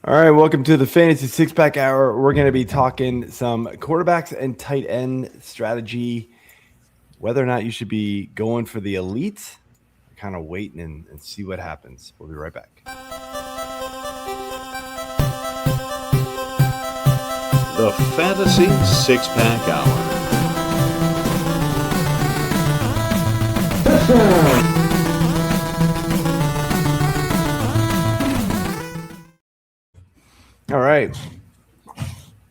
All right, welcome to the Fantasy Six Pack Hour. We're going to be talking some quarterbacks and tight end strategy, whether or not you should be going for the elite, kind of waiting and see what happens. We'll be right back. The Fantasy Six Pack Hour. All right.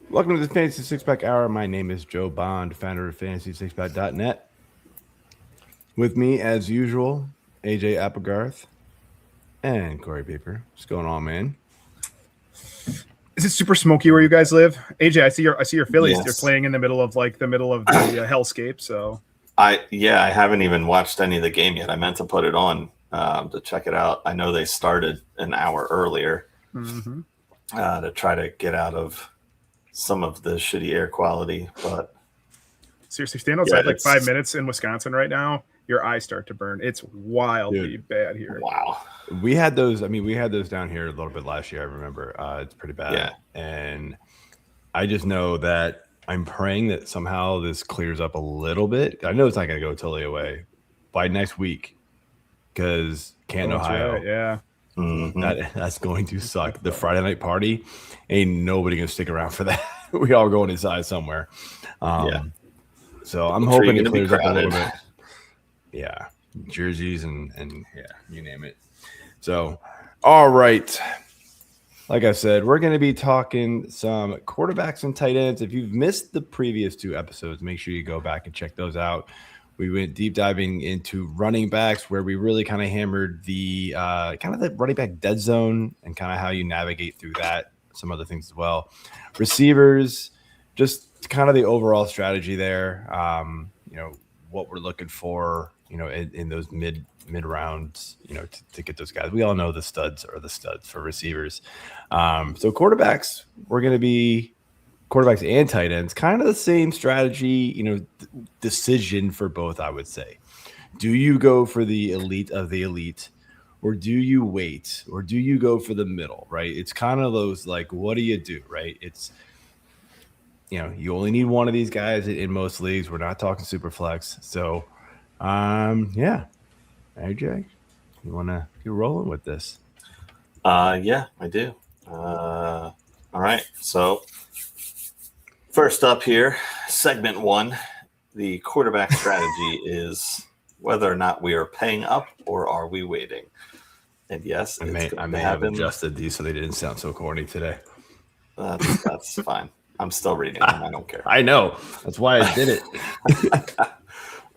Welcome to the Fantasy Six Pack Hour. My name is Joe Bond, founder of FantasySixPack.net. With me, as usual, AJ Applegarth and Corey Pieper. What's going on, man? Is it super smoky where you guys live? AJ, I see your Phillies. Yes. They're playing in the middle of the hellscape. So I haven't even watched any of the game yet. I meant to put it on to check it out. I know they started an hour earlier to try to get out of some of the shitty air quality. But seriously, stand outside 5 minutes in Wisconsin right now. Your eyes start to burn. It's wildly bad here. Wow. We had those. I mean, we had those down here a little bit last year. I remember. It's pretty bad. Yeah. And I just know that I'm praying that somehow this clears up a little bit. I know it's not going to go totally away by next week because Canton, Ohio. Right, yeah. That's going to suck. The Friday night party, ain't nobody going to stick around for that. We all going inside somewhere. So I'm hoping it clears up a little bit. Yeah. Jerseys and yeah, you name it. So, all right. Like I said, we're going to be talking some quarterbacks and tight ends. If you've missed the previous two episodes, make sure you go back and check those out. We went deep diving into running backs where we really kind of hammered the kind of the running back dead zone and kind of how you navigate through that, some other things as well. Receivers, just kind of the overall strategy there. What we're looking for, in those mid rounds, to get those guys. We all know the studs are the studs for receivers. So quarterbacks, we're going to be quarterbacks and tight ends, kind of the same strategy, decision for both, I would say. Do you go for the elite of the elite, or do you wait, or do you go for the middle, right? It's kind of those, like, what do you do, right? It's, you only need one of these guys in most leagues. We're not talking super flex. So, yeah. AJ, you want to get rolling with this? Yeah, I do. All right. So first up here, segment one, the quarterback strategy is whether or not we are paying up or are we waiting. And yes, I may have adjusted these so they didn't sound so corny today. That's fine. I'm still reading them. I don't care. I know. That's why I did it.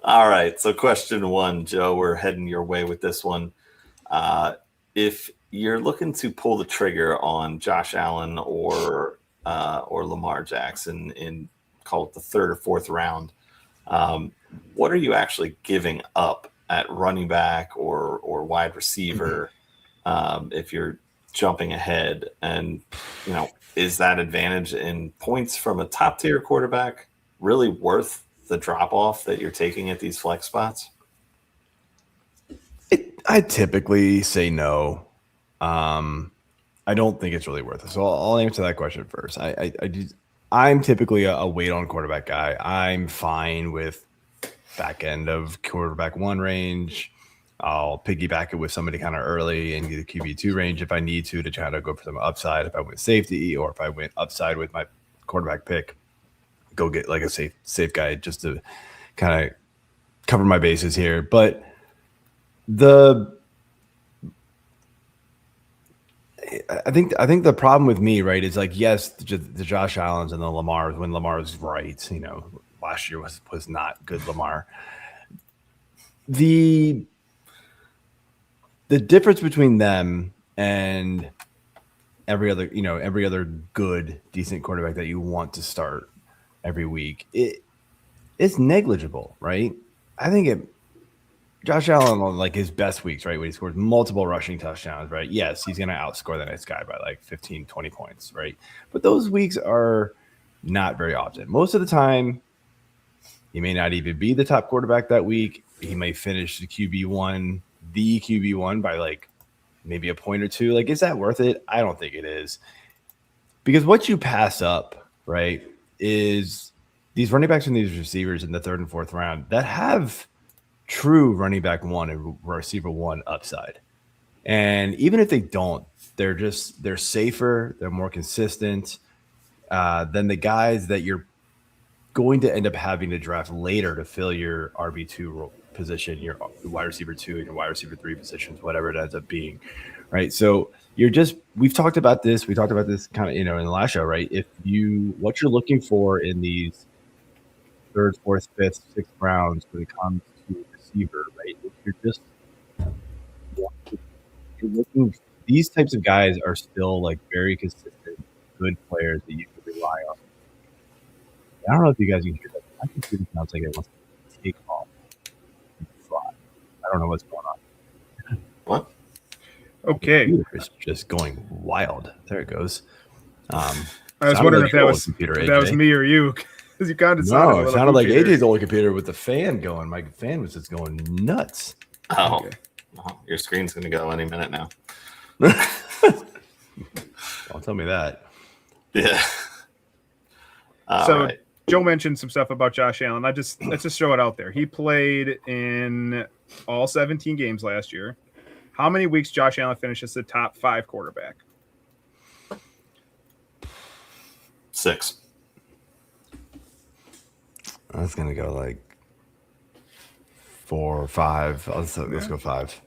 All right. So question one, Joe, we're heading your way with this one. If you're looking to pull the trigger on Josh Allen or Lamar Jackson in, call it, the third or fourth round, what are you actually giving up at running back or wide receiver if you're jumping ahead? And, is that advantage in points from a top tier quarterback really worth the drop off that you're taking at these flex spots? I typically say no. I don't think it's really worth it. So I'll answer that question first. I'm typically a wait on quarterback guy. I'm fine with back end of quarterback one range. I'll piggyback it with somebody kind of early and get a QB2 range if I need to try to go for some upside. If I went safety, or if I went upside with my quarterback pick, go get like a safe guy just to kind of cover my bases here. But I think the problem with me, right, is like, yes, the Josh Allens and the Lamars, when Lamar was right, last year was not good Lamar. The difference between them and every other good, decent quarterback that you want to start every week, it's negligible, right? I think Josh Allen on like his best weeks, right, when he scores multiple rushing touchdowns, right? Yes, he's going to outscore the next guy by like 15, 20 points, right? But those weeks are not very often. Most of the time, he may not even be the top quarterback that week. He may finish the QB1 by like maybe a point or two. Like, is that worth it? I don't think it is. Because what you pass up, right, is these running backs and these receivers in the 3rd and 4th round that have true running back 1 and receiver 1 upside. And even if they don't, they're safer, they're more consistent than the guys that you're going to end up having to draft later to fill your RB2 position, your wide receiver 2 and your wide receiver 3 positions, whatever it ends up being, right? So we've talked about this. We talked about this kind of, in the last show, right? What you're looking for in these 3rd, 4th, 5th, 6th rounds when it comes to receiver, right? If you're looking, these types of guys are still like very consistent, good players that you can rely on. I don't know if you guys can hear that. I can see it sounds like it wants to take off and fly. I don't know what's going on. What? Okay. It's just going wild. There it goes. I was wondering if that was me or you. Because you kind of sounded it sounded like AJ's old computer with the fan going. My fan was just going nuts. Oh, okay. Your screen's going to go any minute now. Don't tell me that. Yeah. So Joe mentioned some stuff about Josh Allen. Let's just throw it out there. He played in all 17 games last year. How many weeks Josh Allen finished as the top 5 quarterback? 6. I was gonna go like 4 or 5. Let's go 5.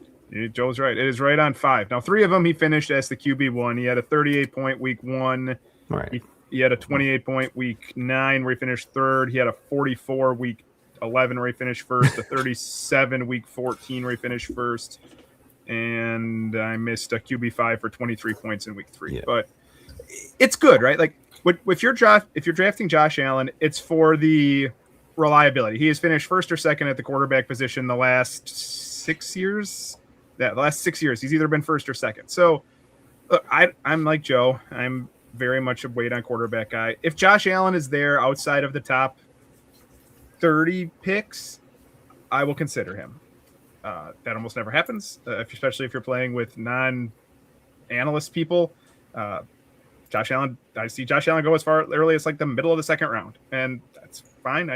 Joe's right. It is right on 5. Now 3 of them he finished as the QB1. He had a 38-point week 1. Right. He had a 28-point week 9 where he finished 3rd. He had a 44 week 11 where he finished 1st. A 37 week 14 where he finished 1st. And I missed a QB5 for 23 points in week 3. Yeah. But it's good, right? Like if you're drafting Josh Allen, it's for the reliability. He has finished 1st or 2nd at the quarterback position the last 6 years. The last 6 years, he's either been 1st or 2nd. So look, I'm like Joe. I'm very much a wait on quarterback guy. If Josh Allen is there outside of the top 30 picks, I will consider him. That almost never happens, especially if you're playing with non-analyst people. Josh Allen, I see Josh Allen go as far early as like the middle of the 2nd round, and that's fine.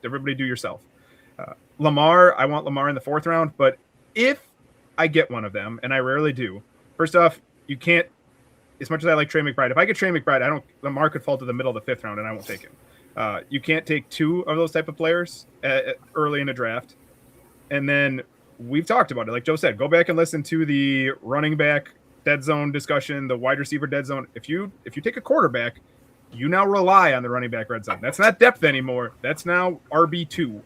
Everybody do yourself. Lamar, I want Lamar in the 4th round, but if I get one of them, and I rarely do, first off, you can't. As much as I like Trey McBride, if I get Trey McBride, Lamar could fall to the middle of the 5th round, and I won't take him. You can't take 2 of those type of players early in a draft. And then we've talked about it. Like Joe said, go back and listen to the running back dead zone discussion, the wide receiver dead zone. If you take a quarterback, you now rely on the running back red zone. That's not depth anymore. That's now RB2.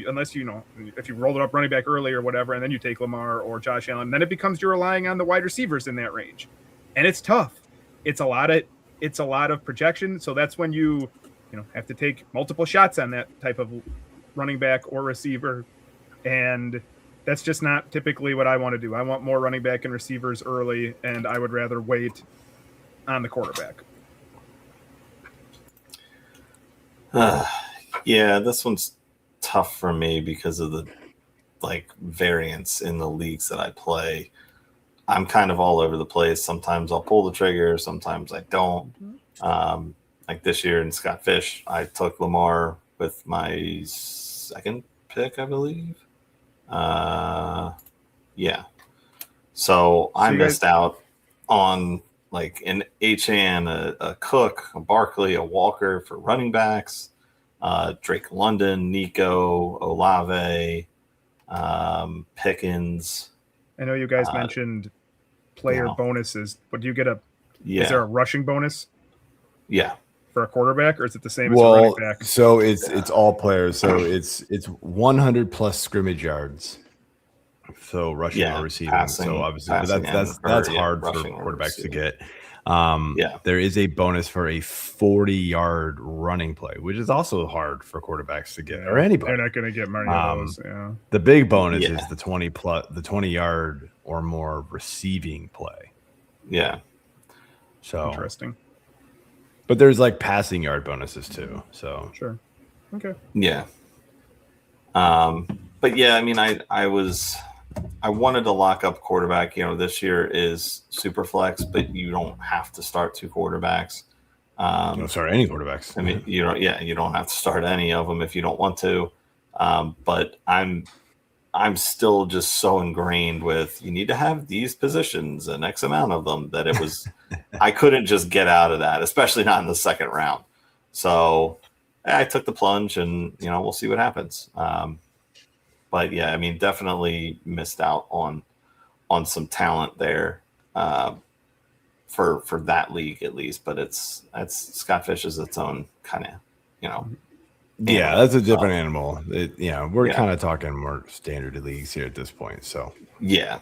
Unless if you rolled it up running back early or whatever, and then you take Lamar or Josh Allen, then it becomes you're relying on the wide receivers in that range. And it's tough. It's a lot of projection. So that's when you have to take multiple shots on that type of running back or receiver. And that's just not typically what I want to do. I want more running back and receivers early, and I would rather wait on the quarterback. Yeah, this one's tough for me because of the variance in the leagues that I play. I'm kind of all over the place. Sometimes I'll pull the trigger, sometimes I don't. Like this year in Scott Fish, I took Lamar with my 2nd pick, I believe. Yeah. So I missed out on like an H-An, a Cook, a Barkley, a Walker for running backs, Drake London, Nico, Olave, Pickens. I know you guys mentioned player bonuses, but do you get is there a rushing bonus? Yeah. For a quarterback, or is it the same as a running back? So it's all players. So it's 100 plus scrimmage yards. So rushing or receiving. Passing, so obviously that's hard for quarterbacks to get. There is a bonus for a 40-yard running play, which is also hard for quarterbacks to get, or anybody. They're not going to get many of those. Yeah. The big bonus is the 20-yard or more receiving play. Yeah. So interesting. But there's like passing yard bonuses too. So sure. Okay. Yeah. But yeah, I mean, I was I wanted to lock up quarterback. This year is super flex, but you don't have to start 2 quarterbacks. You don't start any quarterbacks. I mean, you don't have to start any of them if you don't want to. But I'm still just so ingrained with you need to have these positions and X amount of them that it was I couldn't just get out of that, especially not in the second round. So I took the plunge, and we'll see what happens. But yeah, I mean, definitely missed out on some talent there for that league at least. But it's Scott Fish is its own kind of Yeah, that's a different animal. We're kind of talking more standard leagues here at this point. So yeah.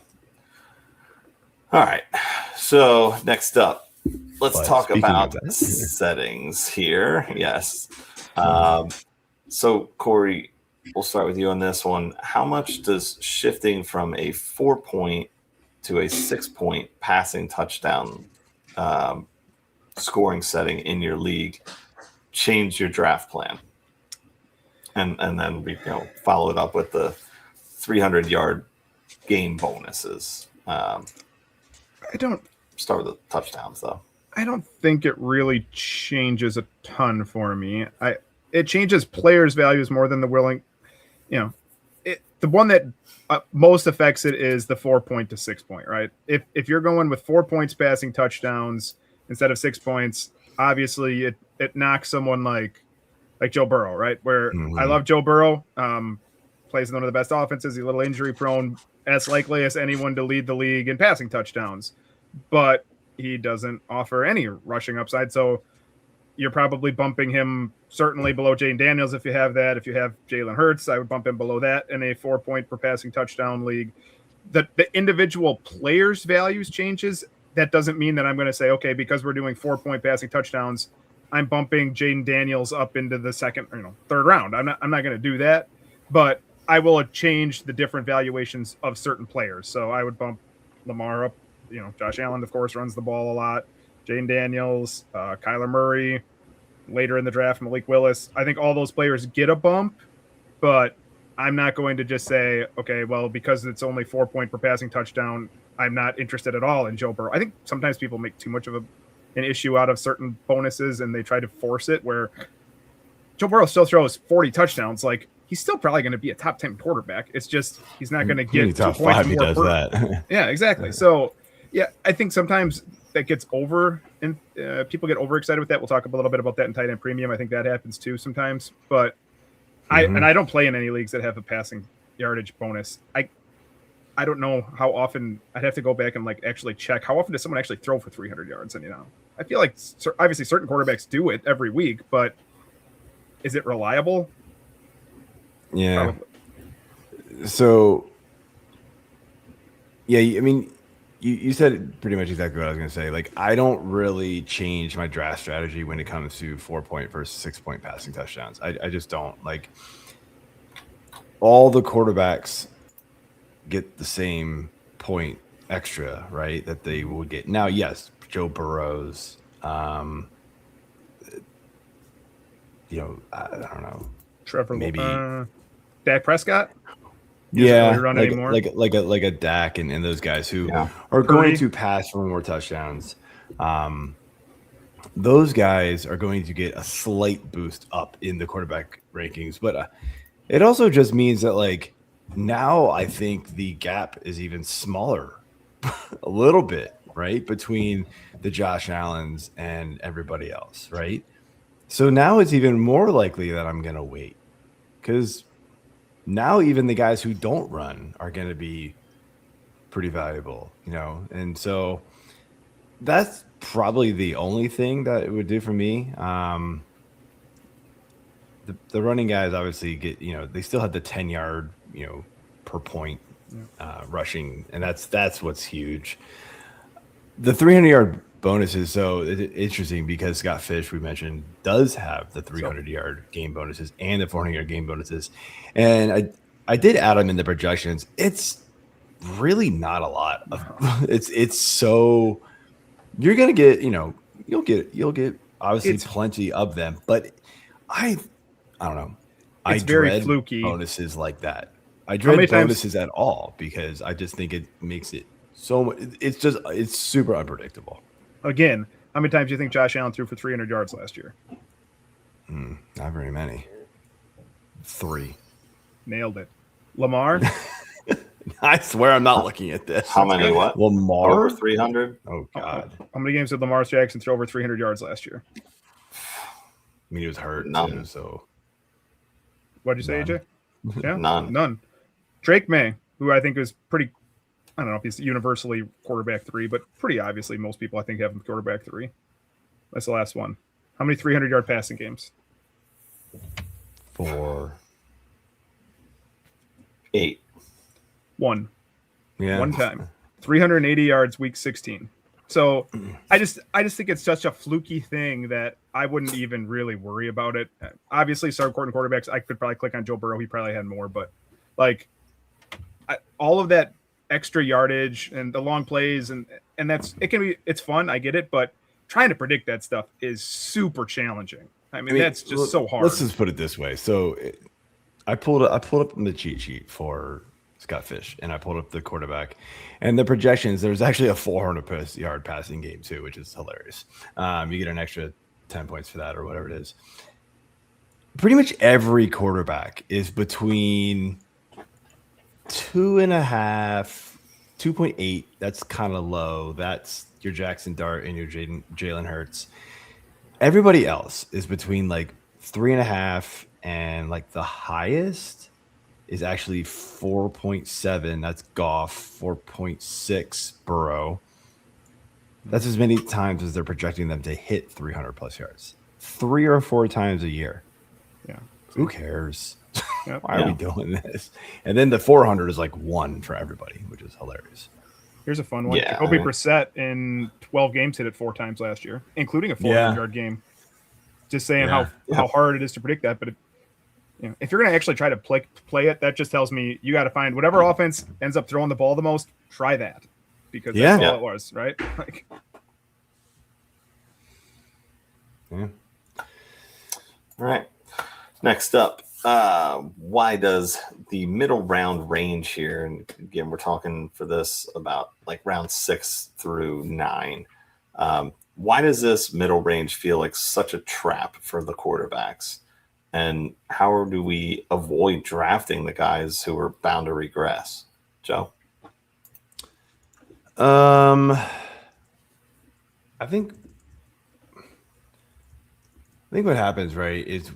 All right. So next up, let's talk about settings here. Yes. So Corey, we'll start with you on this one. How much does shifting from a 4-point to a 6-point passing touchdown scoring setting in your league change your draft plan? And then we follow it up with the 300-yard game bonuses. I don't start with the touchdowns though. I don't think it really changes a ton for me. It changes players' values more than the willing. The one that most affects it is the 4-point to 6-point, right? If you're going with 4 points passing touchdowns instead of 6 points, obviously it knocks someone like Joe Burrow, right? Where I love Joe Burrow, plays in one of the best offenses. He's a little injury prone, as likely as anyone to lead the league in passing touchdowns, but he doesn't offer any rushing upside. So you're probably bumping him certainly below Jayden Daniels if you have that. If you have Jalen Hurts, I would bump him below that in a 4-point per passing touchdown league. The individual players' values changes. That doesn't mean that I'm going to say, okay, because we're doing 4-point passing touchdowns, I'm bumping Jayden Daniels up into the second, third round. I'm not going to do that, but I will change the different valuations of certain players. So I would bump Lamar up. Josh Allen, of course, runs the ball a lot. Jayden Daniels, Kyler Murray, later in the draft, Malik Willis. I think all those players get a bump, but I'm not going to just say, okay, well, because it's only 4-point per passing touchdown, I'm not interested at all in Joe Burrow. I think sometimes people make too much of an issue out of certain bonuses and they try to force it, where Joe Burrow still throws 40 touchdowns. Like, he's still probably going to be a top 10 quarterback. It's just he's not going to get 2 points more. He does that. Yeah, exactly. So, yeah, I think sometimes that gets over, and people get overexcited with that. We'll talk a little bit about that in tight end premium. I think that happens too sometimes. But I don't play in any leagues that have a passing yardage bonus. I don't know how often. I'd have to go back and actually check how often does someone actually throw for 300 yards. And I feel like obviously certain quarterbacks do it every week, but is it reliable? Yeah. Probably. So, yeah, I mean, you said pretty much exactly what I was going to say. I don't really change my draft strategy when it comes to 4-point versus 6-point passing touchdowns. I just don't. All the quarterbacks get the same point extra, right, that they will get. Now, yes, Joe Burrow's, I don't know. Trevor, maybe Dak Prescott? Yeah, run anymore. like a Dak and those guys who are going to pass for more touchdowns. Those guys are going to get a slight boost up in the quarterback rankings, but it also just means that now I think the gap is even smaller, a little bit, right, between the Josh Allens and everybody else, right? So now it's even more likely that I'm going to wait, because now even the guys who don't run are going to be pretty valuable, and so that's probably the only thing that it would do for me. The running guys obviously get, they still have the 10-yard, per point rushing, and that's what's huge. The 300-yard bonuses, so it's interesting because Scott Fish, we mentioned, does have the 300-yard game bonuses and the 400-yard game bonuses, and I did add them in the projections. It's really not a lot. It's so you're gonna get, you'll get obviously plenty of them, but I don't know. It's very fluky bonuses like that. I dread bonuses at all because I just think it makes it so. It's super unpredictable. Again, how many times do you think Josh Allen threw for 300 yards last year? Not very many. 3. Nailed it. Lamar? I swear I'm not looking at this. How many what? Lamar? Over 300? Oh, God. How many games did Lamar Jackson throw over 300 yards last year? I mean, he was hurt, too, so. What'd you say, AJ? Yeah? None. Drake May, who I think is pretty, I don't know if he's universally quarterback 3, but pretty obviously most people I think have him quarterback 3. That's the last one. How many 300-yard passing games? 4. 8. 1. Yeah. One time. 380 yards week 16. So I just think it's such a fluky thing that I wouldn't even really worry about it. Obviously, starting quarterbacks, I could probably click on Joe Burrow. He probably had more, but like all of that extra yardage and the long plays and it's fun. I get it, but trying to predict that stuff is super challenging. I mean that's just so hard. Let's just put it this way. So I pulled up the cheat sheet for Scott Fish, and I pulled up the quarterback and the projections. There's actually a 400-yard passing game too, which is hilarious. You get an extra 10 points for that or whatever it is. Pretty much every quarterback is between 2.5, 2.8. That's kind of low. That's your Jackson Dart and your Jalen Hurts. Everybody else is between like 3.5 and like the highest is actually 4.7. That's Goff. 4.6 Burrow. That's as many times as they're projecting them to hit 300 plus yards. 3 or 4 times a year. Yeah. Who cares? Yep. Why are we doing this? And then the 400 is like 1 for everybody, which is hilarious. Here's a fun one. Jacoby Brissett in 12 games hit it 4 times last year, including a 400-yard game. Just saying how hard it is to predict that. But if you're going to actually try to play it, that just tells me you got to find whatever offense ends up throwing the ball the most, try that. Because that's all it was, right? Like, All right. Next up, why does the middle round range here, and again, we're talking for this about like round 6 through 9. Why does this middle range feel like such a trap for the quarterbacks? And how do we avoid drafting the guys who are bound to regress? Joe? I think what happens, right, is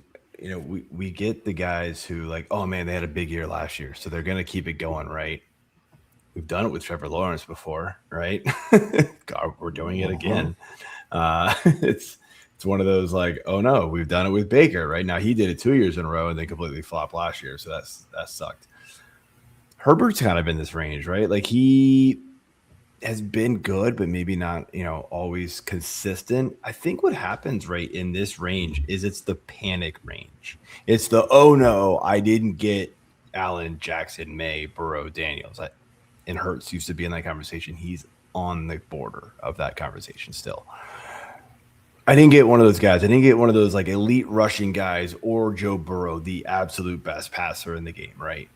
we get the guys who like, oh man, they had a big year last year, so they're gonna keep it going, right? We've done it with Trevor Lawrence before, right? God, we're doing it again. It's one of those like, oh no, we've done it with Baker, right? Now he did it 2 years in a row and they completely flopped last year, so that sucked. Herbert's kind of in this range, right? Like he has been good, but maybe not, always consistent. I think what happens right in this range is it's the panic range. It's the, oh no, I didn't get Allen, Jackson, May, Burrow, Daniels. And Hurts used to be in that conversation. He's on the border of that conversation still. I didn't get one of those guys. I didn't get one of those like elite rushing guys or Joe Burrow, the absolute best passer in the game, right?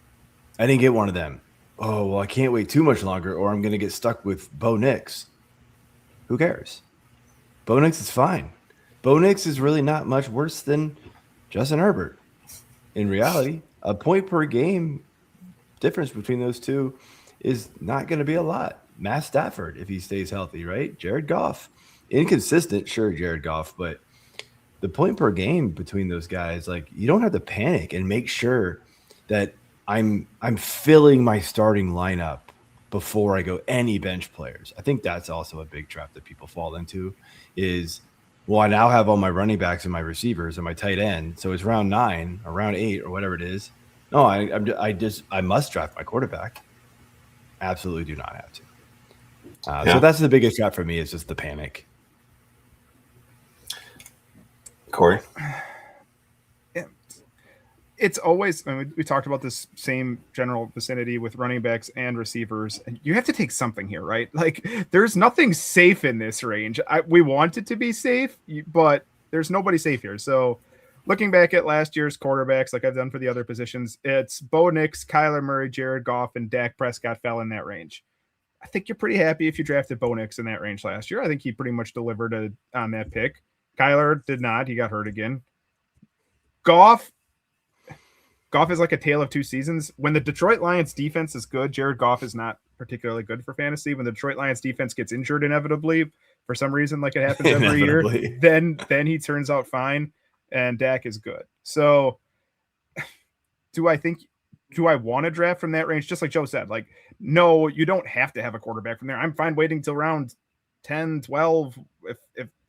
I didn't get one of them. Oh, well, I can't wait too much longer or I'm going to get stuck with Bo Nix. Who cares? Bo Nix is fine. Bo Nix is really not much worse than Justin Herbert. In reality, a point per game difference between those two is not going to be a lot. Matt Stafford, if he stays healthy, right? Jared Goff. Inconsistent, sure, Jared Goff, but the point per game between those guys, like you don't have to panic and make sure that I'm filling my starting lineup before I go any bench players. I think that's also a big trap that people fall into is, well, I now have all my running backs and my receivers and my tight end. So it's round 9 or round 8 or whatever it is. No, I must draft my quarterback. Absolutely do not have to. So that's the biggest trap for me is just the panic. Corey? It's always, we talked about this same general vicinity with running backs and receivers. And you have to take something here, right? Like there's nothing safe in this range. We want it to be safe, but there's nobody safe here. So looking back at last year's quarterbacks, like I've done for the other positions, it's Bo Nix, Kyler Murray, Jared Goff, and Dak Prescott fell in that range. I think you're pretty happy if you drafted Bo Nix in that range last year. I think he pretty much delivered on that pick. Kyler did not. He got hurt again. Goff is like a tale of two seasons. When the Detroit Lions defense is good, Jared Goff is not particularly good for fantasy. When the Detroit Lions defense gets injured inevitably for some reason, like it happens every year, then he turns out fine, and Dak is good. So do I want to draft from that range? Just like Joe said, like, no, you don't have to have a quarterback from there. I'm fine waiting till round 10, 12, if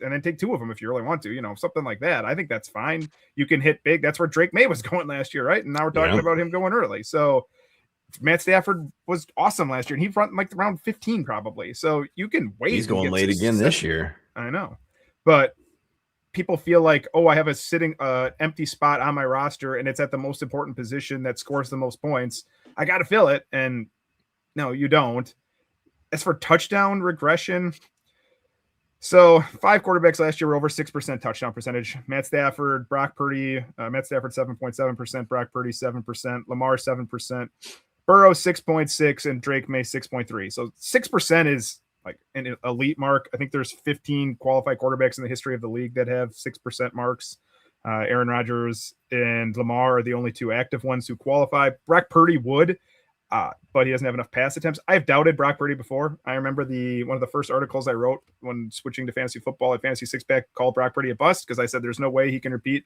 and then take two of them if you really want to, something like that. I think that's fine. You can hit big. That's where Drake May was going last year, right? And now we're talking about him going early. So Matt Stafford was awesome last year, and he front like round 15 probably. So you can wait. He's going late again this year. I know, but people feel like, oh, I have a sitting empty spot on my roster, and it's at the most important position that scores the most points. I got to fill it, and no, you don't. As for touchdown regression, so 5 quarterbacks last year were over 6% touchdown percentage. Matt Stafford, Brock Purdy, Matt Stafford 7.7%, Brock Purdy 7%, Lamar 7%, Burrow 6.6, and Drake May 6.3. So 6% is like an elite mark. I think there's 15 qualified quarterbacks in the history of the league that have 6% marks. Aaron Rodgers and Lamar are the only 2 active ones who qualify. Brock Purdy would, but he doesn't have enough pass attempts. I've doubted Brock Purdy before. I remember one of the first articles I wrote when switching to fantasy football at Fantasy Six Pack called Brock Purdy a bust because I said there's no way he can repeat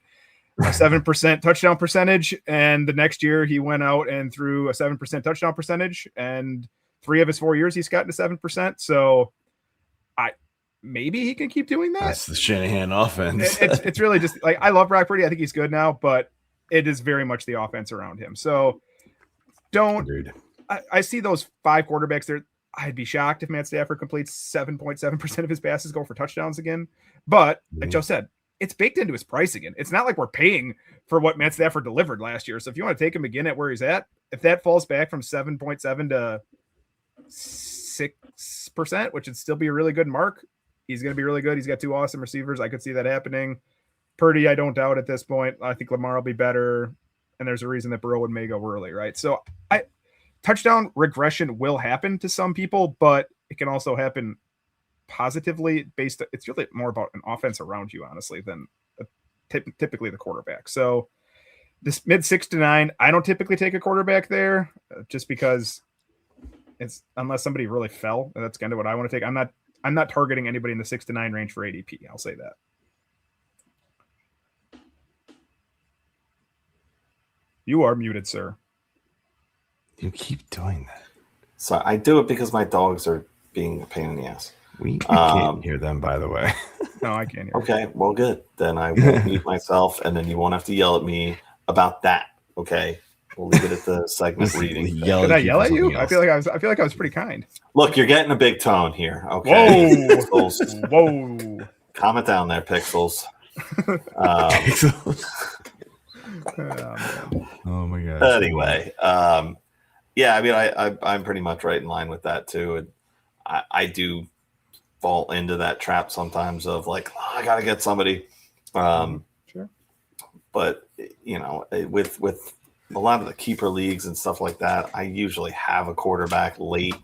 a 7% touchdown percentage. And the next year he went out and threw a 7% touchdown percentage, and 3 of his 4 years he's gotten to 7%. So maybe he can keep doing that. That's the Shanahan offense. It's really just like, I love Brock Purdy. I think he's good now, but it is very much the offense around him. So I see those 5 quarterbacks there. I'd be shocked if Matt Stafford completes 7.7% of his passes going for touchdowns again. But like Joe said, it's baked into his price again. It's not like we're paying for what Matt Stafford delivered last year. So if you want to take him again at where he's at, if that falls back from 7.7 to 6%, which would still be a really good mark, he's going to be really good. He's got 2 awesome receivers. I could see that happening. Purdy, I don't doubt at this point. I think Lamar will be better. And there's a reason that Burrow and May go early, right? So touchdown regression will happen to some people, but it can also happen positively it's really more about an offense around you, honestly, than typically the quarterback. So this mid 6 to 9, I don't typically take a quarterback there just because it's, unless somebody really fell, and that's kind of what I want to take. I'm not targeting anybody in the 6 to 9 range for ADP. I'll say that. You are muted, sir. You keep doing that. So I do it because my dogs are being a pain in the ass. We can't hear them, by the way. No, I can't hear. Okay, well, good. Then I will mute myself, and then you won't have to yell at me about that. Okay, we'll leave it at the segment reading. Did I yell at you? I feel like I was pretty kind. Look, you're getting a big tone here. Okay. Whoa. Whoa. Calm it down there, Pixels. Oh my god. Anyway, yeah, I mean, I'm pretty much right in line with that too. And I do fall into that trap sometimes of like, oh, I got to get somebody. Sure. But with a lot of the keeper leagues and stuff like that, I usually have a quarterback late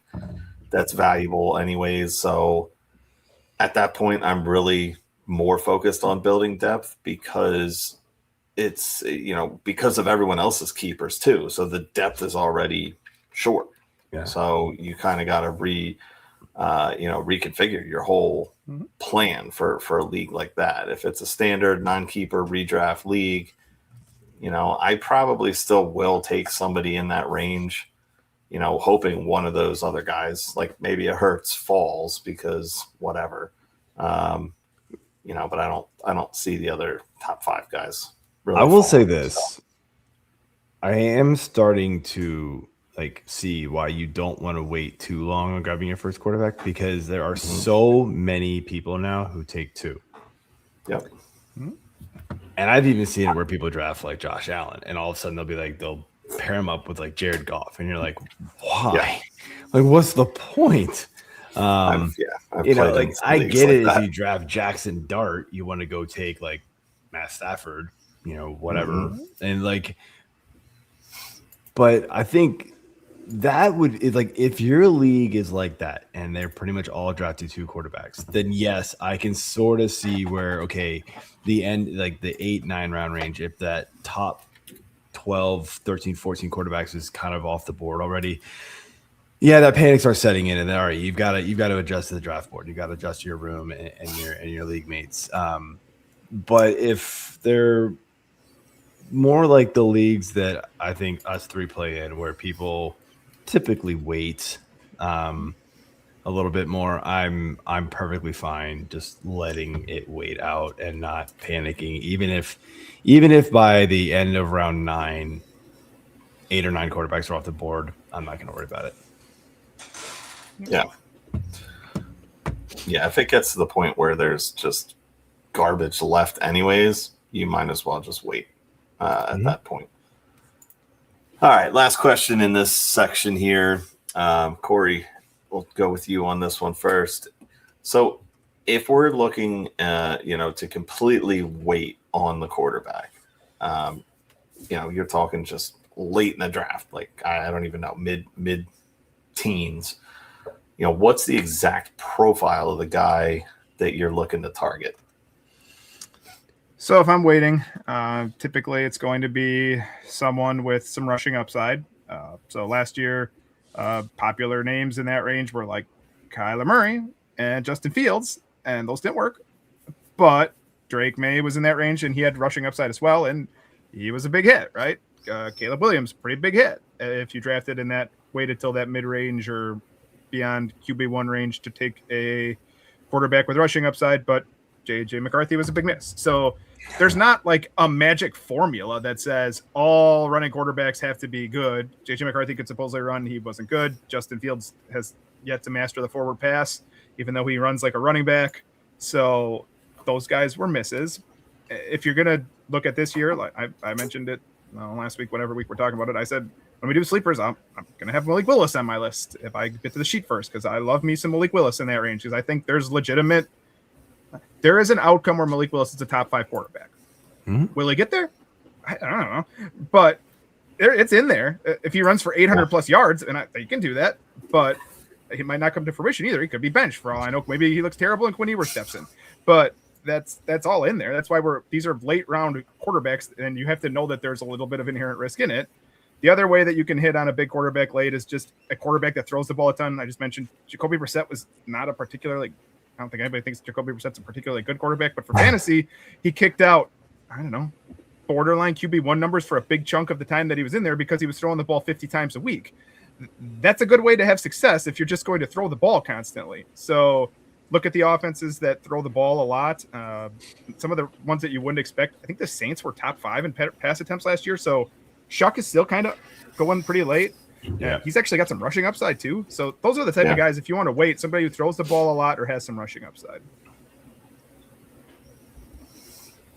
that's valuable anyways. So at that point, I'm really more focused on building depth because it's, because of everyone else's keepers too. So the depth is already short. Yeah. So you kind of got to reconfigure your whole plan for a league like that. If it's a standard non-keeper redraft league, I probably still will take somebody in that range, hoping one of those other guys, like maybe a Hurts, falls because whatever. But I don't see the other top 5 guys. Really, I will say this. I am starting to see why you don't want to wait too long on grabbing your first quarterback, because there are so many people now who take 2. Yep. And I've even seen it where people draft like Josh Allen, and all of a sudden they'll pair him up with like Jared Goff, and you're like, why? Yeah. Like, what's the point? I get it. If you draft Jackson Dart, you want to go take like Matt Stafford, whatever. Mm-hmm. And like, but I think that would if your league is like that and they're pretty much all drafted 2 quarterbacks, then yes, I can sort of see where, okay, the end, like the 8-9 round range, if that top 12, 13, 14 quarterbacks is kind of off the board already. Yeah, that panic starts setting in, and then all right, you've got to adjust to the draft board. You got to adjust your room and your league mates. But if they're more like the leagues that I think us 3 play in, where people typically wait a little bit more, I'm perfectly fine just letting it wait out and not panicking, even if by the end of round 9, 8 or 9 quarterbacks are off the board. I'm not going to worry about it. Yeah. If it gets to the point where there's just garbage left anyways, you might as well just wait at that point. All right, last question in this section here. Corey, we'll go with you on this one first. So if we're looking to completely wait on the quarterback, you're talking just late in the draft, like I don't even know, mid teens. What's the exact profile of the guy that you're looking to target? So if I'm waiting, typically it's going to be someone with some rushing upside. So last year, popular names in that range were like Kyler Murray and Justin Fields, and those didn't work. But Drake May was in that range, and he had rushing upside as well, and he was a big hit, right? Caleb Williams, pretty big hit. If you drafted in that, waited till that mid-range or beyond QB1 range to take a quarterback with rushing upside, but J.J. McCarthy was a big miss. So there's not like a magic formula that says all running quarterbacks have to be good. J.J. McCarthy could supposedly run. He wasn't good. Justin Fields has yet to master the forward pass, even though he runs like a running back. So those guys were misses. If you're going to look at this year, like I mentioned it last week, whatever week we're talking about it, I said, when we do sleepers, I'm going to have Malik Willis on my list if I get to the sheet first, because I love me some Malik Willis in that range, because I think there is an outcome where Malik Willis is a top 5 quarterback. Mm-hmm. Will he get there? I don't know. But it's in there. If he runs for 800 plus yards, and he can do that, but he might not come to fruition either. He could be benched for all I know. Maybe he looks terrible and Quinn Ewers steps in. But that's all in there. That's why these are late round quarterbacks, and you have to know that there's a little bit of inherent risk in it. The other way that you can hit on a big quarterback late is just a quarterback that throws the ball a ton. I just mentioned Jacoby Brissett was not a particularly, I don't think anybody thinks Jacoby Brissett's a particularly good quarterback, but for fantasy, he kicked out, I don't know, borderline QB1 numbers for a big chunk of the time that he was in there because he was throwing the ball 50 times a week. That's a good way to have success if you're just going to throw the ball constantly. So look at the offenses that throw the ball a lot. Some of the ones that you wouldn't expect, I think the Saints were top 5 in pass attempts last year. So Shuck is still kind of going pretty late. Yeah, he's actually got some rushing upside too. So those are the type of guys, if you want to wait, somebody who throws the ball a lot or has some rushing upside.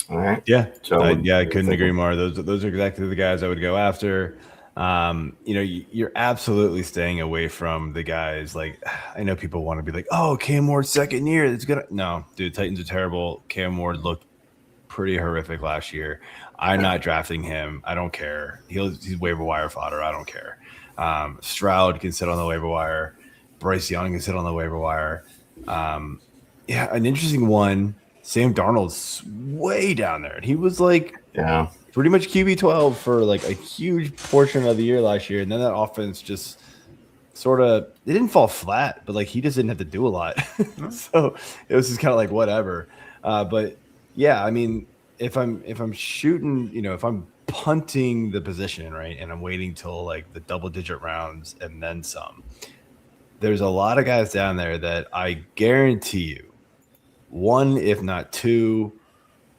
All right. Yeah. I couldn't agree more. Those are exactly the guys I would go after. You're absolutely staying away from the guys. Like, I know people want to be like, oh, Cam Ward's second year. It's gonna. No, dude, Titans are terrible. Cam Ward looked pretty horrific last year. I'm not drafting him. I don't care. He's waiver wire fodder. I don't care. Stroud can sit on the waiver wire. Bryce Young can sit on the waiver wire. An interesting one. Sam Darnold's way down there. He was like, pretty much QB 12 for like a huge portion of the year last year, and then that offense just sort of it didn't fall flat, but like he just didn't have to do a lot. So it was just kind of like whatever. But yeah, I mean, if I'm shooting, if I'm punting the position, right, and I'm waiting till like the double-digit rounds and then some, there's a lot of guys down there that I guarantee you, one, if not two,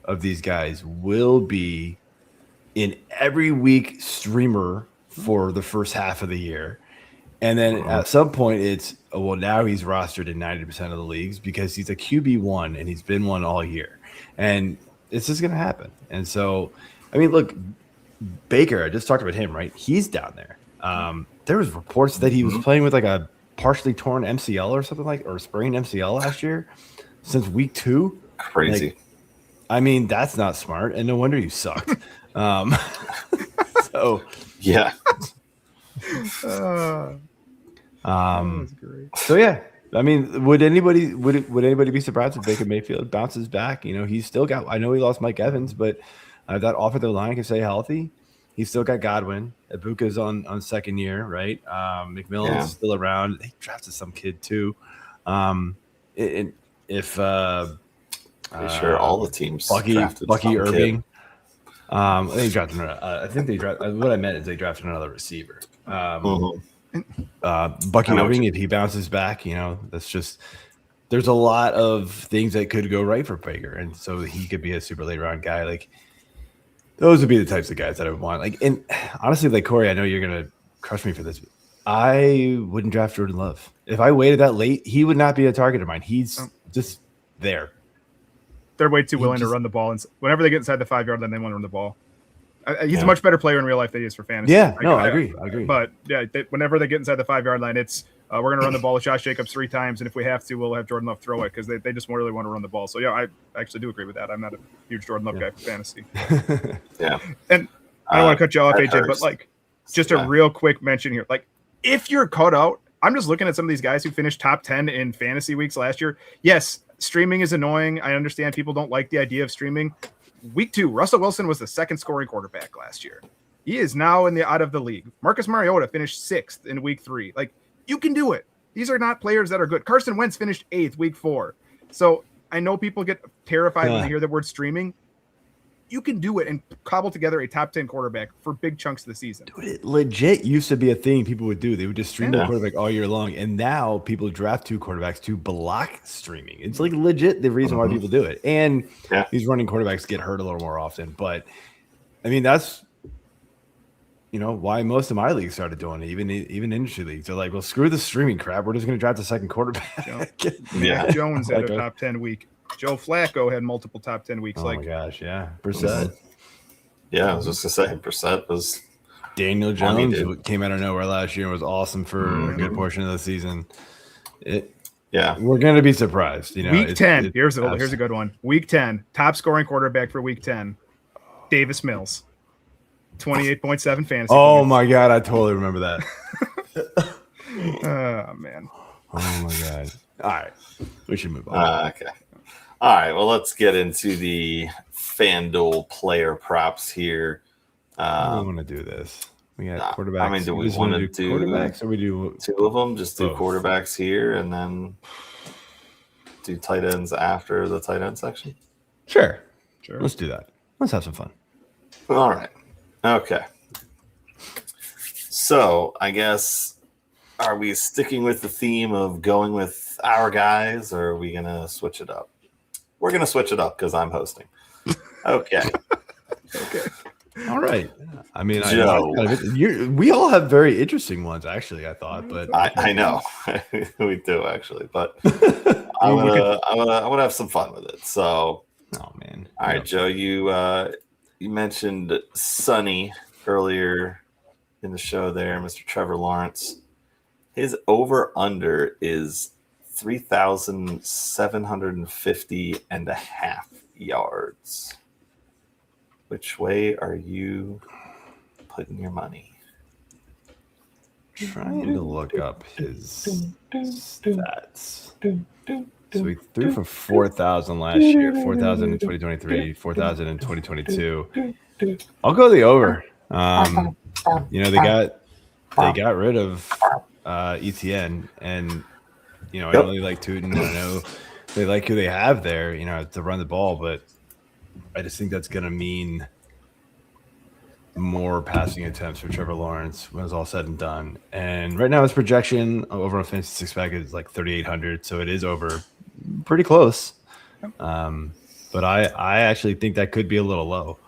of these guys will be in every week streamer for the first half of the year. And then at some point it's, now he's rostered in 90% of the leagues because he's a QB1 and he's been one all year. And it's just going to happen. And so, I mean, look, Baker, I just talked about him, right? He's down there. There was reports that he was playing with like a partially torn MCL or something or sprained MCL last year since week 2. Crazy. Like, I mean, that's not smart, and no wonder you sucked. So yeah. That was great. So yeah, I mean, would anybody be surprised if Baker Mayfield bounces back? You know, he's still got. I know he lost Mike Evans, but that offensive line can stay healthy. He's still got Godwin. Ibuka's on second year, right? McMillan's still around. They drafted some kid too. If pretty sure all the teams Bucky Irving. They drafted. I think they drafted. What I meant is they drafted another receiver. Bucky Irving, if he bounces back, you know, that's just. There's a lot of things that could go right for Baker, and so he could be a super late round guy. Like those would be the types of guys that I would want. Like, and honestly, like Corey, I know you're gonna crush me for this. I wouldn't draft Jordan Love if I waited that late. He would not be a target of mine. He's just there. They're way too willing to run the ball, and whenever they get inside the 5 yard line, they want to run the ball. He's a much better player in real life than he is for fantasy. Yeah, I agree. But yeah, whenever they get inside the 5 yard line, it's we're going to run the ball with Josh Jacobs 3 times, and if we have to, we'll have Jordan Love throw it because they just really want to run the ball. So yeah, I actually do agree with that. I'm not a huge Jordan Love guy for fantasy. Yeah, and I don't want to cut you off, AJ, but like just a real quick mention here. Like if you're cut out, I'm just looking at some of these guys who finished top 10 in fantasy weeks last year. Yes, streaming is annoying. I understand people don't like the idea of streaming. Week 2, Russell Wilson was the second scoring quarterback last year. He is now out of the league. Marcus Mariota finished 6th in week 3. Like, you can do it. These are not players that are good. Carson Wentz finished 8th week 4. So I know people get terrified when they hear the word streaming. You can do it and cobble together a top 10 quarterback for big chunks of the season. Dude, it legit used to be a thing people would do. They would just stream the quarterback all year long. And now people draft 2 quarterbacks to block streaming. It's like legit the reason why people do it. And these running quarterbacks get hurt a little more often. But I mean, that's, you know, why most of my leagues started doing it, even industry leagues. They're like, well, screw the streaming crap. We're just going to draft a second quarterback. Matt Jones had a top 10 week. Joe Flacco had multiple top 10 weeks. Oh my gosh, yeah. Brissett. Yeah, I was just gonna say Brissett was Daniel Jones who came out of nowhere last year and was awesome for a good portion of the season. We're gonna be surprised. You know, week 10. Here's a good one. Week 10, top scoring quarterback for week 10, Davis Mills. 28.7 fantasy. Oh points. My god, I totally remember that. Oh man. Oh my god. All right. We should move on. Okay. All right, well, let's get into the FanDuel player props here. I want to do this. We got quarterbacks. I mean, do we want to do quarterbacks or we do 2 of them? Just do quarterbacks here and then do tight ends after the tight end section? Sure. Let's do that. Let's have some fun. All right. Okay. So I guess, are we sticking with the theme of going with our guys, or are we going to switch it up? We're going to switch it up because I'm hosting. Okay. Okay. All right. I mean, Joe, we all have very interesting ones, actually, I thought. But I know. We do, actually. But I'm gonna have some fun with it. So, oh, man. All right, Joe, you mentioned Sonny earlier in the show there, Mr. Trevor Lawrence. His over-under is 3,750.5 yards. Which way are you putting your money? Trying to look up his stats. So he threw for 4,000 last year, 4,000 in 2023, 4,000 in 2022. I'll go the over. You know, they got rid of ETN, and you know, I really like Tootin. I know they like who they have there, you know, to run the ball, but I just think that's going to mean more passing attempts for Trevor Lawrence when it's all said and done. And right now his projection over on Fantasy Six Pack is like 3,800, so it is over pretty close. But I actually think that could be a little low.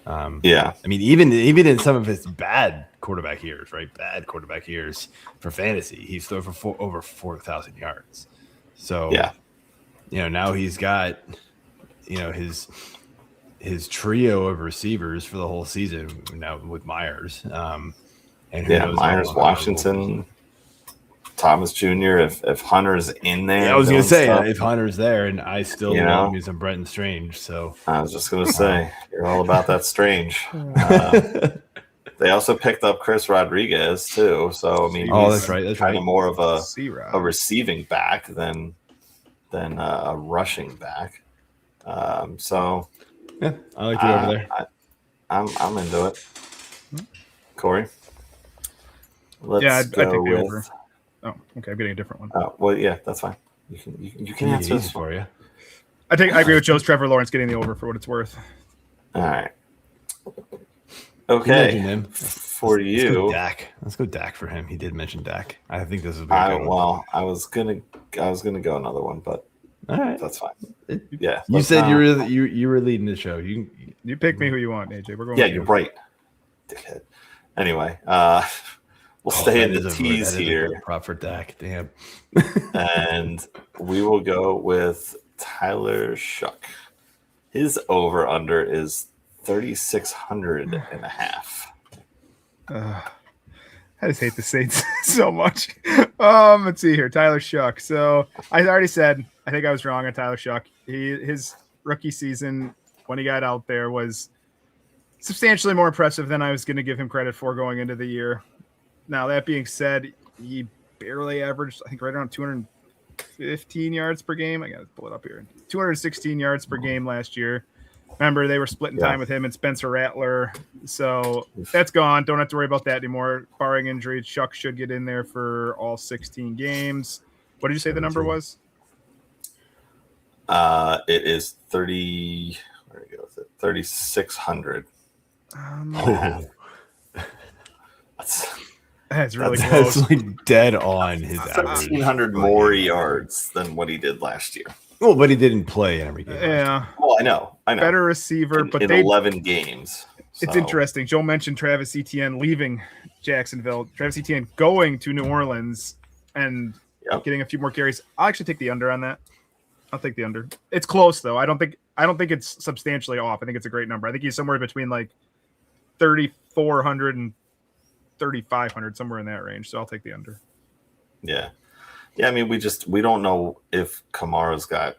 I mean, even in some of his bad quarterback years, right? Bad quarterback years for fantasy, he's thrown for over 4,000 yards. So you know, now he's got, you know, his trio of receivers for the whole season now with Myers. And who knows Myers, Washington. Thomas Jr. If Hunter's in there. Yeah, I was going to say, stuff, if Hunter's there, and I still love me some Brenton Strange. So I was just going to say, you're all about that Strange. They also picked up Chris Rodriguez too. So I mean, that's right. That's kind right. of more of a receiving back than a rushing back. So yeah, I like you over there. I'm into it. Corey, I'd take the over. Oh, okay. I'm getting a different one. Oh, well, yeah, that's fine. You can answer this for you. I agree with Joe's Trevor Lawrence getting the over for what it's worth. All right. Okay. For you, Let's go Dak for him. He did mention Dak. I think this is. I was gonna go another one, but all right, that's fine. Yeah. You said you were leading the show. You pick me who you want, AJ. We're going. Yeah, you're right. Dickhead. Anyway, we'll stay in the tease here. Prop for Dak. Damn. And we will go with Tyler Shuck. His over under is 3,600 and a half. I just hate the Saints so much. Let's see here. Tyler Shuck. So I already said, I think I was wrong on Tyler Shuck. His rookie season, when he got out there, was substantially more impressive than I was going to give him credit for going into the year. Now, that being said, he barely averaged, I think, right around 215 yards per game. I got to pull it up here. 216 yards per game last year. Remember, they were splitting time with him and Spencer Rattler. So that's gone. Don't have to worry about that anymore. Barring injury, Chuck should get in there for all 16 games. What did you say the number was? It is 30. Where do you go with it? 3,600. That's really close. That's like dead on his average. 1,300 more yards than what he did last year. Well, but he didn't play in every game. Yeah. Well, I know. Better receiver, but in 11 games. So. It's interesting. Joe mentioned Travis Etienne leaving Jacksonville. Travis Etienne going to New Orleans and getting a few more carries. I'll actually take the under on that. I'll take the under. It's close though. I don't think it's substantially off. I think it's a great number. I think he's somewhere between like 3,400 and 3,500, somewhere in that range. So I'll take the under. Yeah. Yeah, I mean, we don't know if Kamara's got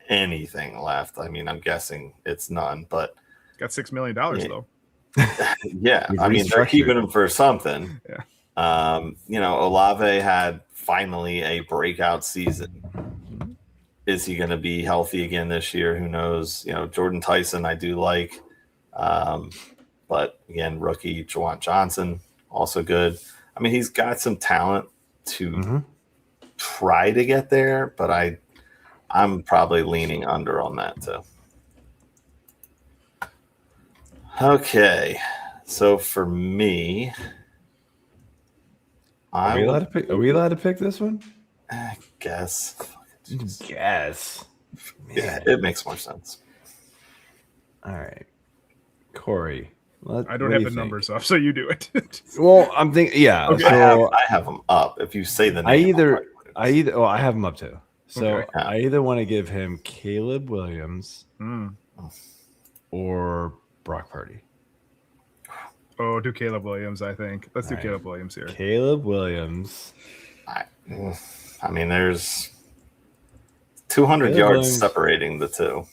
anything left. I mean, I'm guessing it's none, but got $6 million though. Yeah, I mean, they're keeping him for something. Yeah. Olave had finally a breakout season. Is he going to be healthy again this year? Who knows? Jordan Tyson, I do like, but again, rookie Juwan Johnson also good. I mean, he's got some talent to try to get there, but I'm probably leaning under on that too. Okay, so for me, are we allowed to pick this one? I guess. Guess. Yeah, it makes more sense. All right, Corey. What I don't have the numbers up, so you do it. Well, I'm thinking, yeah. Okay. So I have them up. If you say the name, I have them up too. So okay. I either want to give him Caleb Williams or Brock Purdy. Oh, do Caleb Williams, I think. Let's do Caleb Williams here. Caleb Williams. I mean, there's 200 yards Williams. Separating the two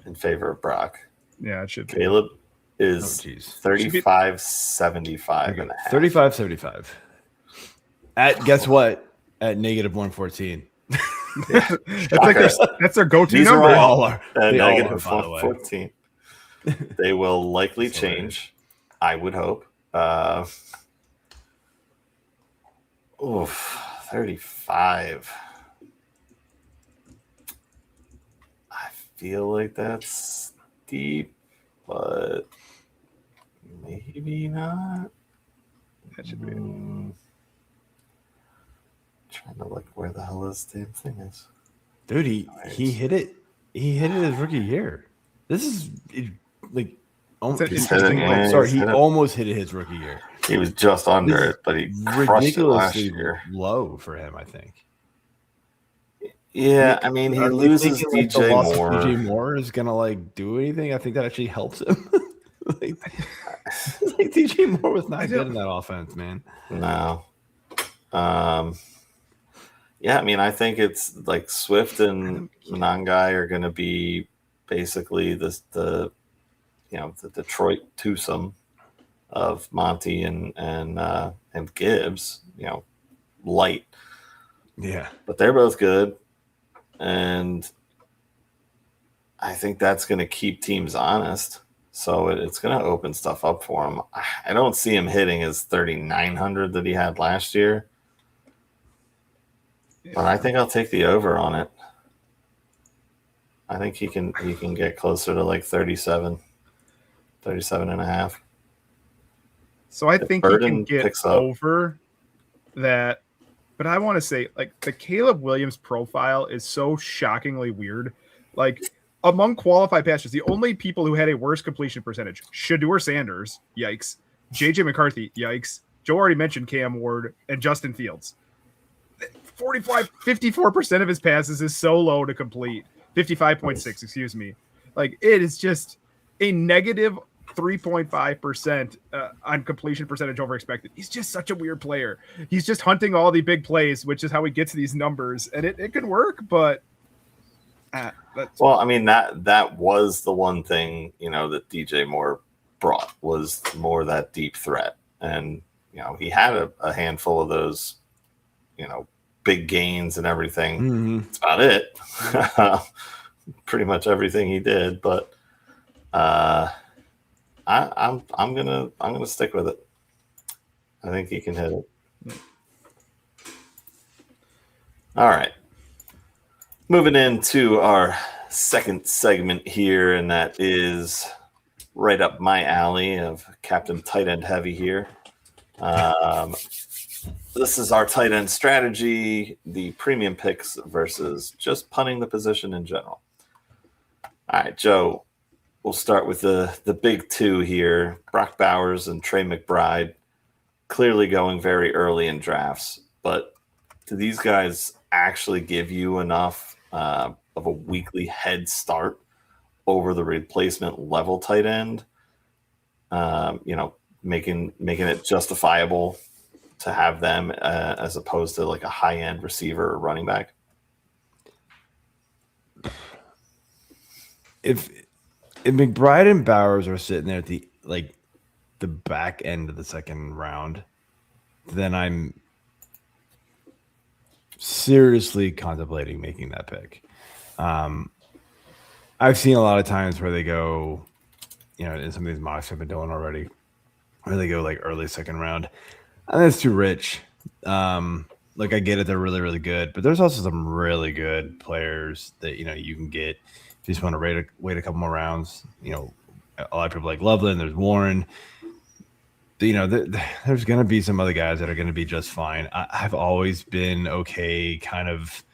in favor of Brock. Yeah, it should be. Caleb is 35.75 and a half. 35.75. Guess what? At negative 114. That's their go-to number. They all are negative 114. They will likely change, I would hope. 35. I feel like that's deep, but maybe not. That should be. Trying to look where the hell this damn thing is. Dude, he hit it. He hit it his rookie year. This is like he almost hit it his rookie year. He was just under it, but he crushed it last year. Low for him, I think. Yeah, I mean, he loses DJ Moore. DJ Moore is gonna do anything. I think that actually helps him. DJ Moore was not good in that offense, man. No. Yeah, I mean, I think it's like Swift and Nangai are going to be basically the Detroit twosome of Monty and Gibbs, light. Yeah. But they're both good. And I think that's going to keep teams honest. So it's going to open stuff up for him. I don't see him hitting his 3,900 that he had last year. Yeah. But I think I'll take the over on it. I think he can get closer to like 37 and a half. So I think he can get over that. But I want to say, like, the Caleb Williams profile is so shockingly weird. Like, among qualified passers, the only people who had a worse completion percentage, Shedeur Sanders, yikes. JJ McCarthy, yikes. Joe already mentioned Cam Ward and Justin Fields. 54% of his passes is so low to complete. 55.6, excuse me. Like, it is just a negative 3.5% on completion percentage over expected. He's just such a weird player. He's just hunting all the big plays, which is how he gets these numbers. And it can work, but well, I mean, that was the one thing, that DJ Moore brought was more that deep threat. And, he had a handful of those, big gains and everything. Mm-hmm. That's about it. Pretty much everything he did, but I'm gonna stick with it. I think he can hit it. All right. Moving into our second segment here, and that is right up my alley of Captain Tight End Heavy here. This is our tight end strategy, the premium picks versus just punting the position in general. All right, Joe, we'll start with the big two here, Brock Bowers and Trey McBride, clearly going very early in drafts. But do these guys actually give you enough of a weekly head start over the replacement level tight end? Making it justifiable to have them as opposed to like a high end receiver or running back. If McBride and Bowers are sitting there at the back end of the second round, then I'm seriously contemplating making that pick. I've seen a lot of times where they go, in some of these mocks I've been doing already, where they go like early second round. I think it's too rich. Like I get it, they're really, really good, but there's also some really good players that you can get if you just want to wait a couple more rounds. A lot of people like Loveland. There's Warren. There's going to be some other guys that are going to be just fine. I've always been okay, kind of.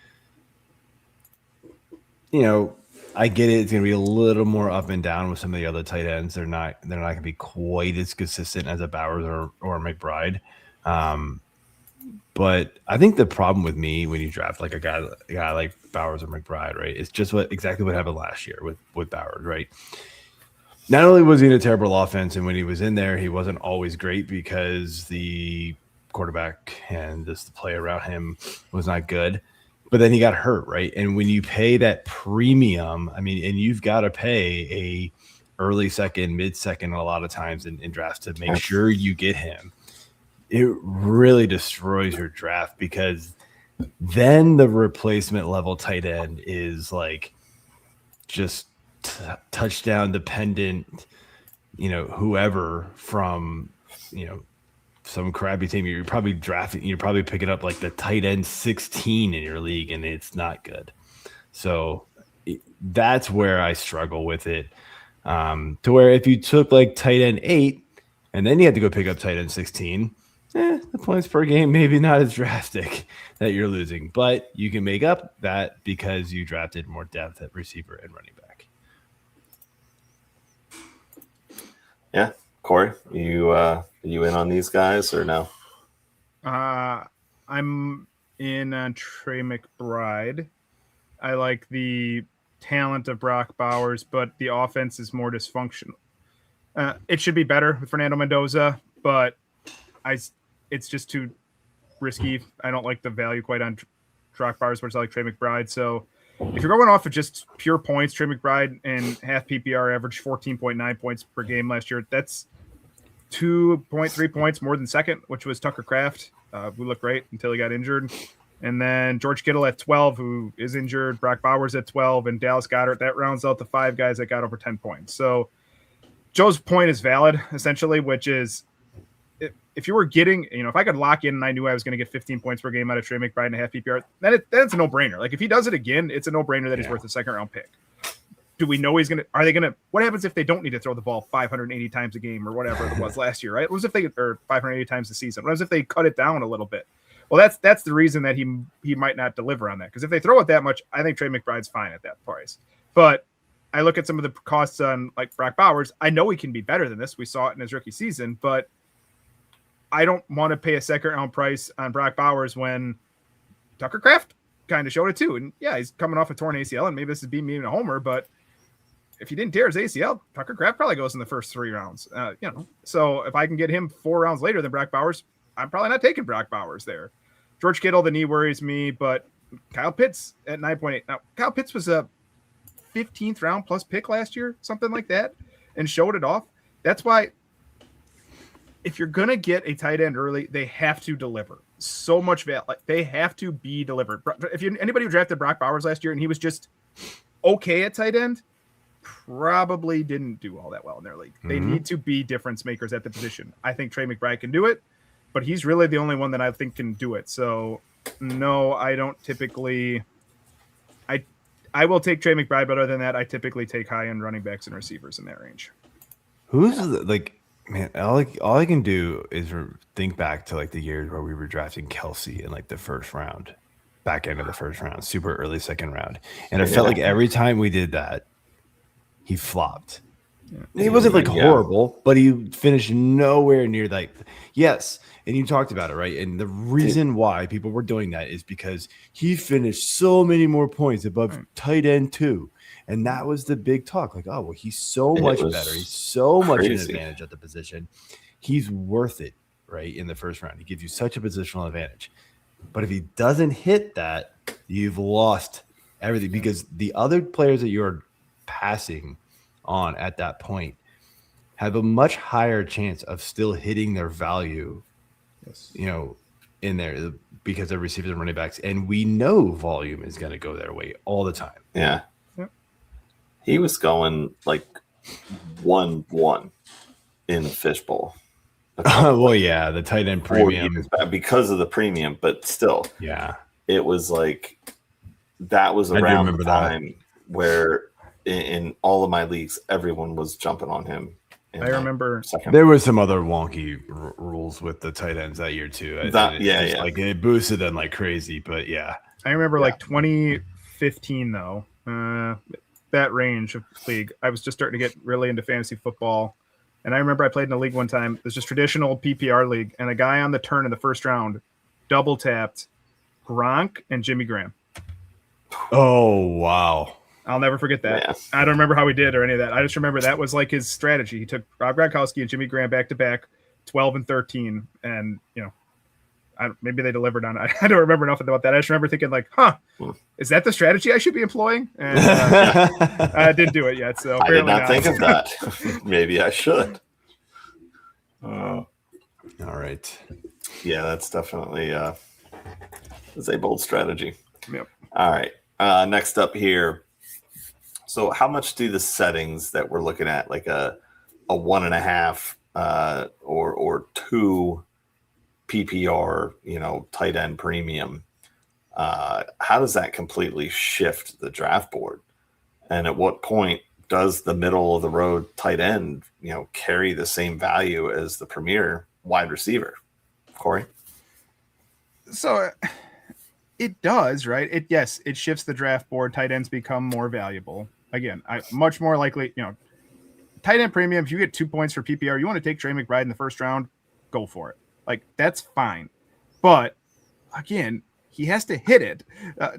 I get it. It's going to be a little more up and down with some of the other tight ends. They're not going to be quite as consistent as a Bowers or McBride. But I think the problem with me when you draft like a guy like Bowers or McBride, right, it's just exactly what happened last year with Bowers, right? Not only was he in a terrible offense, and when he was in there, he wasn't always great because the quarterback and just the play around him was not good. But then he got hurt, right? And when you pay that premium, and you've got to pay a early second, mid second, a lot of times in drafts to make sure you get him. It really destroys your draft because then the replacement level tight end is like just touchdown dependent, whoever from, some crappy team. You're probably picking up like the tight end 16 in your league, and it's not good. So that's where I struggle with it. To where if you took like tight end 8 and then you had to go pick up tight end 16, the points per game maybe not as drastic that you're losing, but you can make up that because you drafted more depth at receiver and running back. Yeah, Corey, you in on these guys or no? I'm in on Trey McBride. I like the talent of Brock Bowers, but the offense is more dysfunctional. It should be better with Fernando Mendoza, but it's just too risky. I don't like the value quite on Brock Bowers, but I like Trey McBride. So if you're going off of just pure points, Trey McBride and half PPR averaged 14.9 points per game last year. That's 2.3 points more than second, which was Tucker Kraft, who looked great until he got injured. And then George Kittle at 12, who is injured. Brock Bowers at 12, and Dallas Goedert. That rounds out the 5 guys that got over 10 points. So Joe's point is valid, essentially, which is if you were getting, if I could lock in and I knew I was going to get 15 points per game out of Trey McBride and a half PPR, that's a no-brainer. Like, if he does it again, it's a no-brainer that he's worth a second-round pick. Do we know are they going to, what happens if they don't need to throw the ball 580 times a game or whatever it was last year, right? What was if or 580 times a season? What was if they cut it down a little bit? Well, that's the reason that he might not deliver on that. Because if they throw it that much, I think Trey McBride's fine at that price. But I look at some of the costs on like Brock Bowers. I know he can be better than this. We saw it in his rookie season, but I don't want to pay a second round price on Brock Bowers when Tucker Kraft kind of showed it too. And yeah, he's coming off a torn ACL, and maybe this is being me a homer, but if he didn't tear his ACL, Tucker Kraft probably goes in the first 3 rounds. So if I can get him 4 rounds later than Brock Bowers, I'm probably not taking Brock Bowers there. George Kittle, the knee worries me, but Kyle Pitts at 9.8. Now, Kyle Pitts was a 15th round plus pick last year, something like that, and showed it off. That's why if you're going to get a tight end early, they have to deliver so much value. Like, they have to be delivered. If anybody who drafted Brock Bowers last year and he was just okay at tight end, probably didn't do all that well in their league. They need to be difference makers at the position. I think Trey McBride can do it, but he's really the only one that I think can do it. So no, I don't typically. I will take Trey McBride, but other than that, I typically take high-end running backs and receivers in that range. Who's man? All I can do is think back to like the years where we were drafting Kelsey in like the first round, back end of the first round, super early second round, and it felt like every time we did that, he flopped. He wasn't like horrible, but he finished nowhere near like yes. And you talked about it, right? And the reason why people were doing that is because he finished so many more points above tight end 2. And that was the big talk. Like, oh, well, he's so much better. He's so much an advantage at the position. He's worth it, right? In the first round. He gives you such a positional advantage. But if he doesn't hit that, you've lost everything because the other players that you're passing on at that point have a much higher chance of still hitting their value. In there because they're receivers and running backs, and we know volume is going to go their way all the time. Yeah. He was going like 1-1 in Fishbowl. Well, yeah, the tight end premium because of the premium, but still, yeah, it was like that was around the time where in all of my leagues, everyone was jumping on him. I remember there was some other wonky rules with the tight ends that year too. Like it boosted them like crazy, but yeah. I remember like 2015 though, that range of league. I was just starting to get really into fantasy football, and I remember I played in a league one time. It was just traditional PPR league, and a guy on the turn in the first round double tapped Gronk and Jimmy Graham. Oh wow. I'll never forget that. Yeah. I don't remember how he did or any of that. I just remember that was like his strategy. He took Rob Gronkowski and Jimmy Graham back to back, 12 and 13, and maybe they delivered on it. I don't remember enough about that. I just remember thinking like, is that the strategy I should be employing? And I didn't do it yet. So I did not think of that. Maybe I should. All right. Yeah, that's definitely a bold strategy. Yep. All right. Next up here. So how much do the settings that we're looking at, like a 1.5 or 2 PPR, tight end premium, how does that completely shift the draft board? And at what point does the middle of the road tight end, carry the same value as the premier wide receiver? Corey? So it does, right? It shifts the draft board. Tight ends become more valuable. Again, much more likely, tight end premium. If you get 2 points for PPR, you want to take Trey McBride in the first round, go for it. Like, that's fine. But again, he has to hit it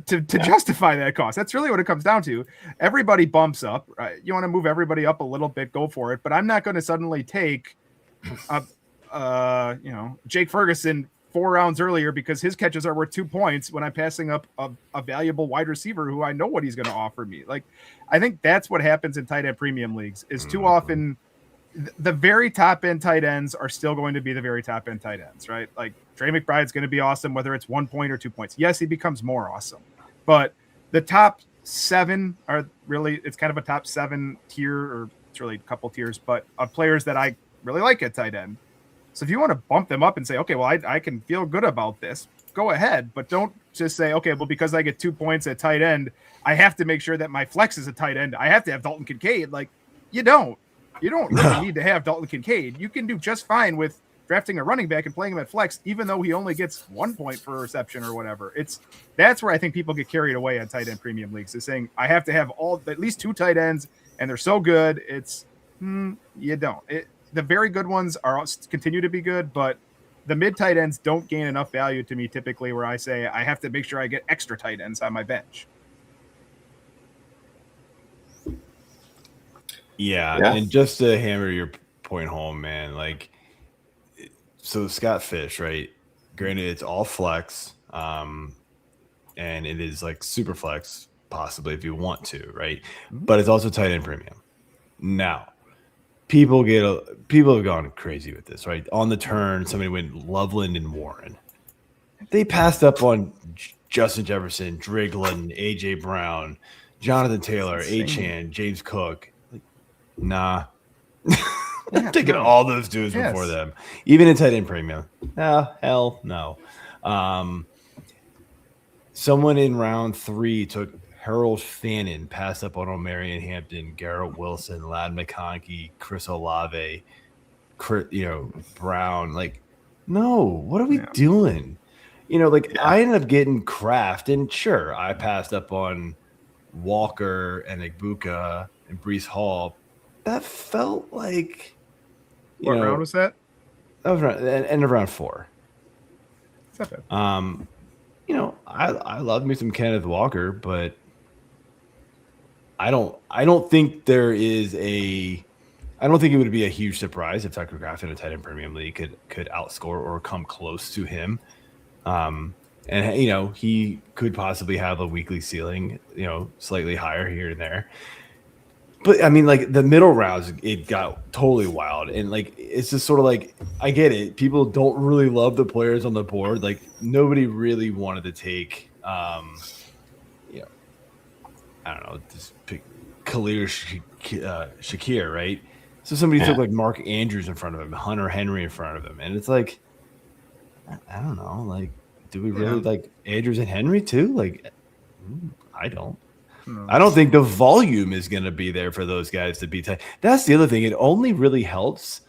to justify that cost. That's really what it comes down to. Everybody bumps up. Right? You want to move everybody up a little bit, go for it. But I'm not going to suddenly take, Jake Ferguson 4 rounds earlier because his catches are worth 2 points when I'm passing up a valuable wide receiver who I know what he's going to offer me. Like, I think that's what happens in tight end premium leagues is too often the very top end tight ends are still going to be the very top end tight ends, right? Like Trey McBride's going to be awesome, whether it's 1 point or 2 points. Yes, he becomes more awesome, but the top 7 are really, it's kind of a top 7 tier, or it's really a couple tiers, but of players that I really like at tight end. So if you want to bump them up and say, okay, well, I can feel good about this, go ahead, but don't just say, okay, well, because I get 2 points at tight end, I have to make sure that my flex is a tight end. I have to have Dalton Kincaid. Like, you don't really need to have Dalton Kincaid. You can do just fine with drafting a running back and playing him at flex, even though he only gets 1 point per reception or whatever. That's where I think people get carried away on tight end premium leagues, is saying I have to have at least 2 tight ends and they're so good. It's you don't. The very good ones continue to be good, but the mid tight ends don't gain enough value to me typically, where I say I have to make sure I get extra tight ends on my bench. Yeah, and just to hammer your point home, man, like, so Scott Fish, right? Granted, it's all flex, and it is like super flex, possibly if you want to, right? But it's also tight end premium. Now, people have gone crazy with this, right? On the turn, somebody went Loveland and Warren. They passed up on Justin Jefferson, Driglin, AJ Brown, Jonathan Taylor, Achane, James Cook. Nah. I'm taking all those dudes before them. Even in tight end premium. Hell no. Someone in round 3 took Harold Fannin, passed up on O'Marion Hampton, Garrett Wilson, Lad McConkey, Chris Olave, Brown. Like, no, what are we doing? I ended up getting Kraft, and sure, I passed up on Walker and Igbuka and Breece Hall. That felt like what round was that? That was end of round 4. It's not bad. I love me some Kenneth Walker, but I don't think it would be a huge surprise if Tucker Kraft in a tight end premium league could outscore or come close to him. And he could possibly have a weekly ceiling, slightly higher here and there. But I mean, like, the middle rounds, it got totally wild. And like, it's just sort of like, I get it. People don't really love the players on the board. Like, nobody really wanted to take, I don't know, just pick Khalil Shakir, right? So somebody took like Mark Andrews in front of him, Hunter Henry in front of him. And it's like, I don't know, like, do we really like Andrews and Henry too? Like, I don't. I don't think the volume is going to be there for those guys to be tight. That's the other thing. It only really helps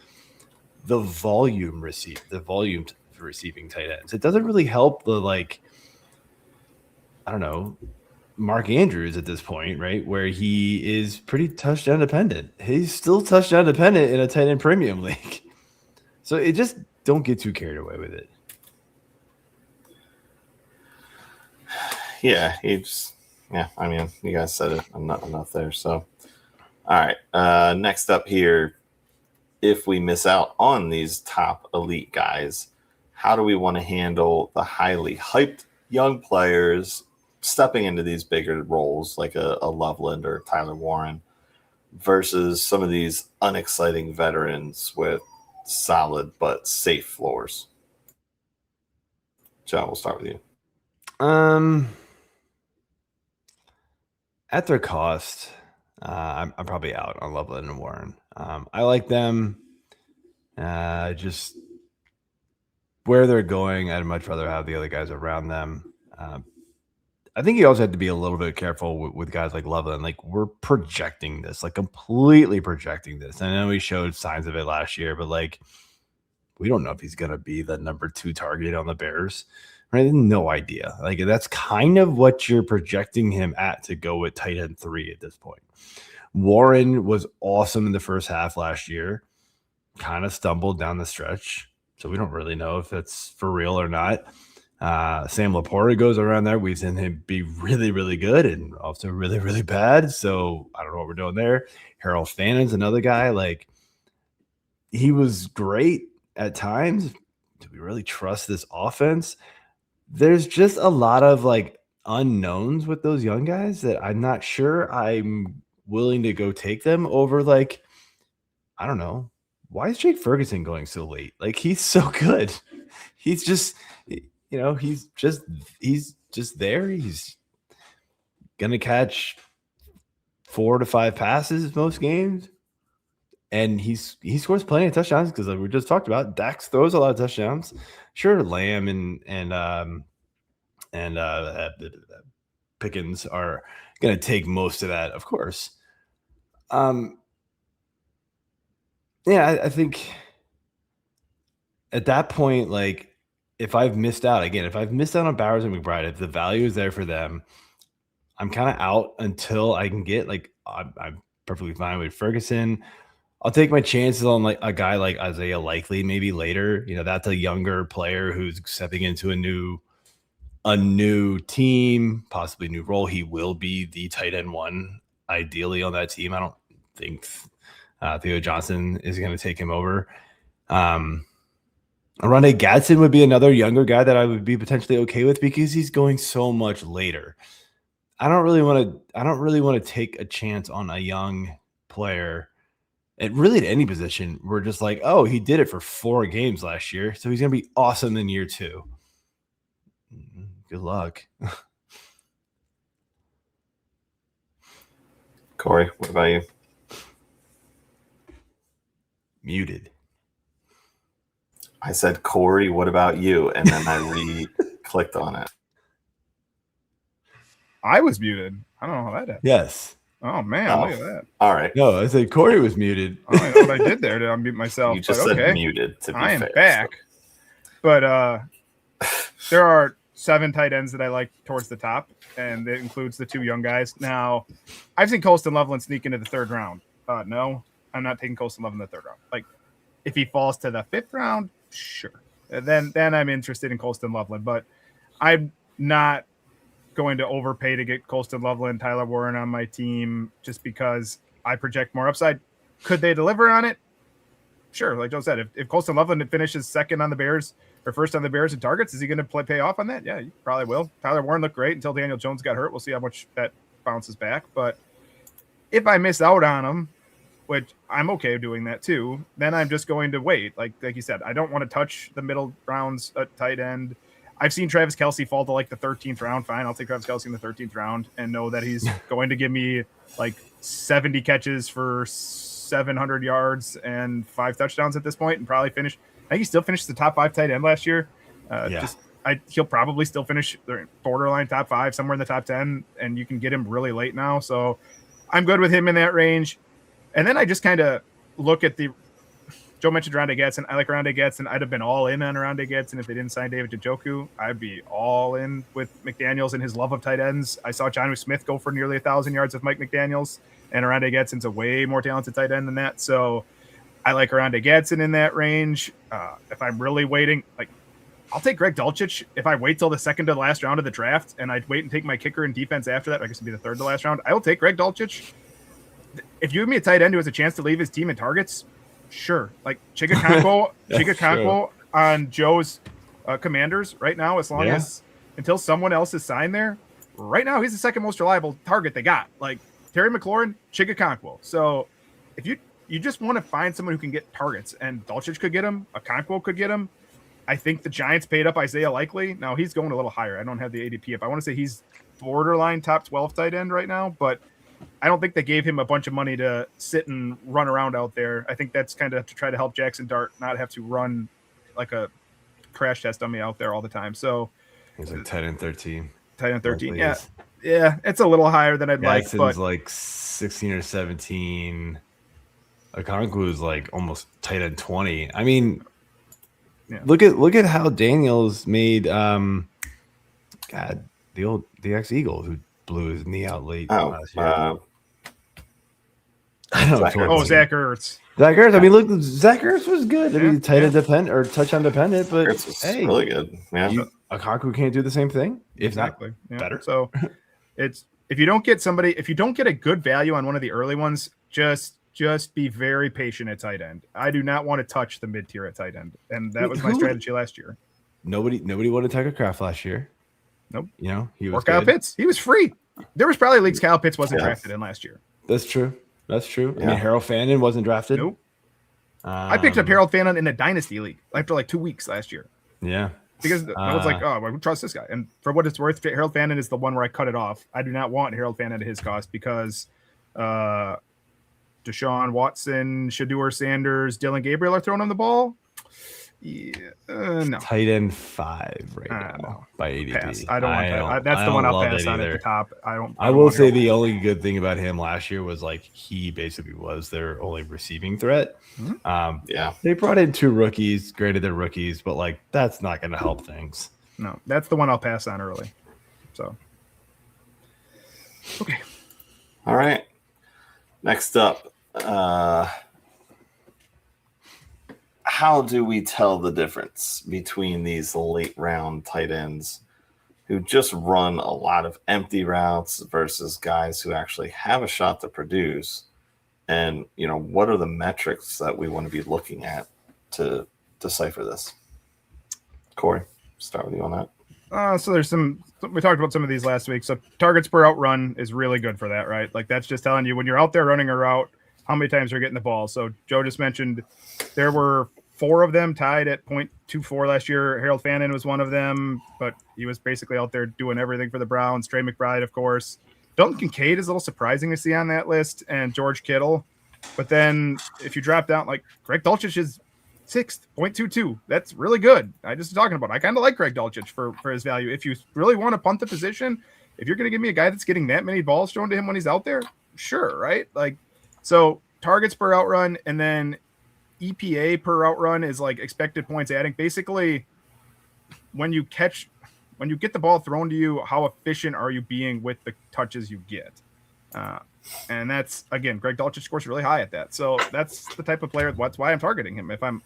the volume for receiving tight ends. It doesn't really help the, like, I don't know, Mark Andrews at this point, right? Where he is pretty touchdown dependent. He's still touchdown dependent in a tight end premium league. So it just, don't get too carried away with it. Yeah, I mean, you guys said it. I'm not enough there. So, all right. Next up here, if we miss out on these top elite guys, how do we want to handle the highly hyped young players stepping into these bigger roles like a Loveland or Tyler Warren versus some of these unexciting veterans with solid but safe floors? John, we'll start with you. At their cost, I'm probably out on Loveland and Warren. I like them. Just where they're going, I'd much rather have the other guys around them. I think you also have to be a little bit careful with guys like Loveland. Like, we're projecting this, like completely projecting this. I know we showed signs of it last year, but like, we don't know if he's going to be the number 2 target on the Bears. Right? No idea. Like, that's kind of what you're projecting him at to go with tight end 3 at this point. Warren was awesome in the first half last year, kind of stumbled down the stretch. So we don't really know if it's for real or not. Sam Laporta goes around there. We've seen him be really, really good and also really, really bad. So I don't know what we're doing there. Harold Fannon's another guy. Like, he was great at times, do we really trust this offense? There's just a lot of like unknowns with those young guys that I'm not sure I'm willing to go take them over. Like, I don't know. Why is Jake Ferguson going so late? Like, he's so good. He's just, he's just there. He's gonna catch 4 to 5 passes most games, and he scores plenty of touchdowns because, like we just talked about, Dax throws a lot of touchdowns. Sure, Lamb and Pickens are gonna take most of that, of course. Yeah, I think at that point, like, if I've missed out on Bowers and McBride, if the value is there for them, I'm kind of out until I can get, like, I'm perfectly fine with Ferguson. I'll take my chances on like a guy like Isaiah Likely maybe later. That's a younger player who's stepping into a new team, possibly new role. He will be the tight end 1 ideally on that team. I don't think Theo Johnson is going to take him over. Rondé Gadsden would be another younger guy that I would be potentially okay with because he's going so much later. I don't really want to take a chance on a young player at any position. We're just like, oh, he did it for 4 games last year, so he's going to be awesome in year 2. Good luck. Corey, what about you? Muted. I said, Corey, what about you? And then I clicked on it. I was muted. I don't know how that happened. Yes. Oh, man. Look at that. All right. No, I said Corey was muted. I don't know what I did there to unmute myself. You just said muted, to be fair. I am back. So. But there are 7 tight ends that I like towards the top, and it includes the 2 young guys. Now, I've seen Colston Loveland sneak into the 3rd round. No, I'm not taking Colston Loveland in the 3rd round. Like, if he falls to the 5th round, sure. Then I'm interested in Colston Loveland, but I'm not going to overpay to get Colston Loveland, Tyler Warren on my team just because I project more upside. Could they deliver on it? Sure. Like Joe said, if Colston Loveland finishes 2nd on the Bears or 1st on the Bears in targets, is he going to pay off on that? Yeah, he probably will. Tyler Warren looked great until Daniel Jones got hurt. We'll see how much that bounces back. But if I miss out on him, which I'm okay doing that too, then I'm just going to wait. Like you said, I don't want to touch the middle rounds at tight end. I've seen Travis Kelce fall to like the 13th round. Fine, I'll take Travis Kelce in the 13th round and know that he's going to give me like 70 catches for 700 yards and 5 touchdowns at this point and probably finish. I think he still finished the top 5 tight end last year. He'll probably still finish borderline top 5, somewhere in the top 10, and you can get him really late now. So I'm good with him in that range. And then I just kind of look at Joe mentioned Rondé Gadsden. I like Rondé Gadsden. I'd have been all in on Rondé Gadsden if they didn't sign David Njoku. I'd be all in with McDaniels and his love of tight ends. I saw Jonnu Smith go for nearly 1,000 yards with Mike McDaniels, and Rondé Gadsden's a way more talented tight end than that. So I like Rondé Gadsden in that range. If I'm really waiting, like, I'll take Greg Dulcich if I wait till the 2nd to the last round of the draft and I'd wait and take my kicker and defense after that. I guess it'd be the 3rd to last round. I will take Greg Dulcich. If you give me a tight end who has a chance to leave his team in targets, sure. Like Chigakonkwo on Joe's Commanders right now, until someone else is signed there, right now he's the 2nd most reliable target they got. Like Terry McLaurin, Chigakonkwo. So if you just want to find someone who can get targets, and Dulcich could get him, Okonkwo could get him. I think the Giants paid up Isaiah Likely. Now he's going a little higher. I don't have the ADP. If I want to say he's borderline top 12 tight end right now, but I don't think they gave him a bunch of money to sit and run around out there. I think that's kind of to try to help Jackson Dart not have to run like a crash test dummy out there all the time. So he's like tight end 13. Tight end 13. Yeah. It's a little higher than I'd Jackson's like. But like 16 or 17. Okonkwo is like almost tight end 20. I mean, look at how Daniels made the ex-Eagle who blew his knee out late last year. I don't know. Zach Ertz. Zach Ertz. I mean, look, Zach Ertz was good. I mean, tight end dependent or touchdown dependent, but Ertz was really good. Yeah, Okonkwo can't do the same thing. If not better. So it's if you don't get a good value on one of the early ones, just just be very patient at tight end. I do not want to touch the mid tier at tight end, and that was my strategy last year. Nobody wanted Tucker Kraft last year. Nope. You know, he was or Kyle good. Pitts. He was free. There was probably leagues Kyle Pitts wasn't drafted in last year. That's true. Yeah. I mean, Harold Fannin wasn't drafted. Nope. I picked up Harold Fannin in a dynasty league after like 2 weeks last year. Yeah. Because I was like, oh, I trust this guy. And for what it's worth, Harold Fannin is the one where I cut it off. I do not want Harold Fannin at his cost because Deshaun Watson, Shedeur Sanders, Dylan Gabriel are throwing him the ball. Yeah, no. Tight end 5 right now by ADP. Pass. I don't want that. That's the one I'll pass on at the top. I will say the only good thing about him last year was like he basically was their only receiving threat. Yeah, they brought in 2 rookies. Granted, they're rookies, but like that's not going to help things. No, that's the one I'll pass on early. So, okay. All right. Next up, how do we tell the difference between these late round tight ends who just run a lot of empty routes versus guys who actually have a shot to produce? And, you know, what are the metrics that we want to be looking at to decipher this? Corey, start with you on that. So there's we talked about some of these last week. So targets per outrun is really good for that, right? Like that's just telling you when you're out there running a route, how many times you're getting the ball. So Joe just mentioned there were 4 of them tied at 0.24 last year. Harold Fannin was one of them, but he was basically out there doing everything for the Browns. Trey McBride, of course. Dalton Kincaid is a little surprising to see on that list, and George Kittle. But then if you drop down, like Greg Dulcich is 6th, 0.22. That's really good. I just talking about. I kind of like Greg Dulcich for his value. If you really want to punt the position, if you're going to give me a guy that's getting that many balls thrown to him when he's out there, sure, right? Like, so targets per outrun, and then EPA per outrun is like expected points adding. Basically, when you get the ball thrown to you, how efficient are you being with the touches you get? And that's, again, Greg Dulcich scores really high at that. So that's the type of player. That's why I'm targeting him. If I'm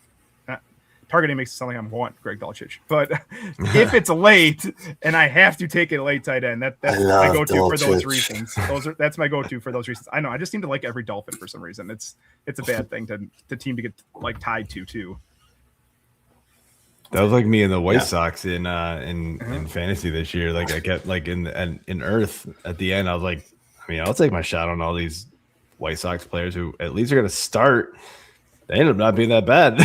targeting makes it sound like I'm want Greg Dulcich, but if it's late and I have to take a late tight end, that's my go-to Dulcich for those reasons. That's my go-to for those reasons. I know I just seem to like every Dolphin for some reason. It's a bad thing to team to get like tied to too. That was like me and the White Sox in fantasy this year. Like I kept like in Earth at the end. I was like, I mean, I'll take my shot on all these White Sox players who at least are going to start. They ended up not being that bad.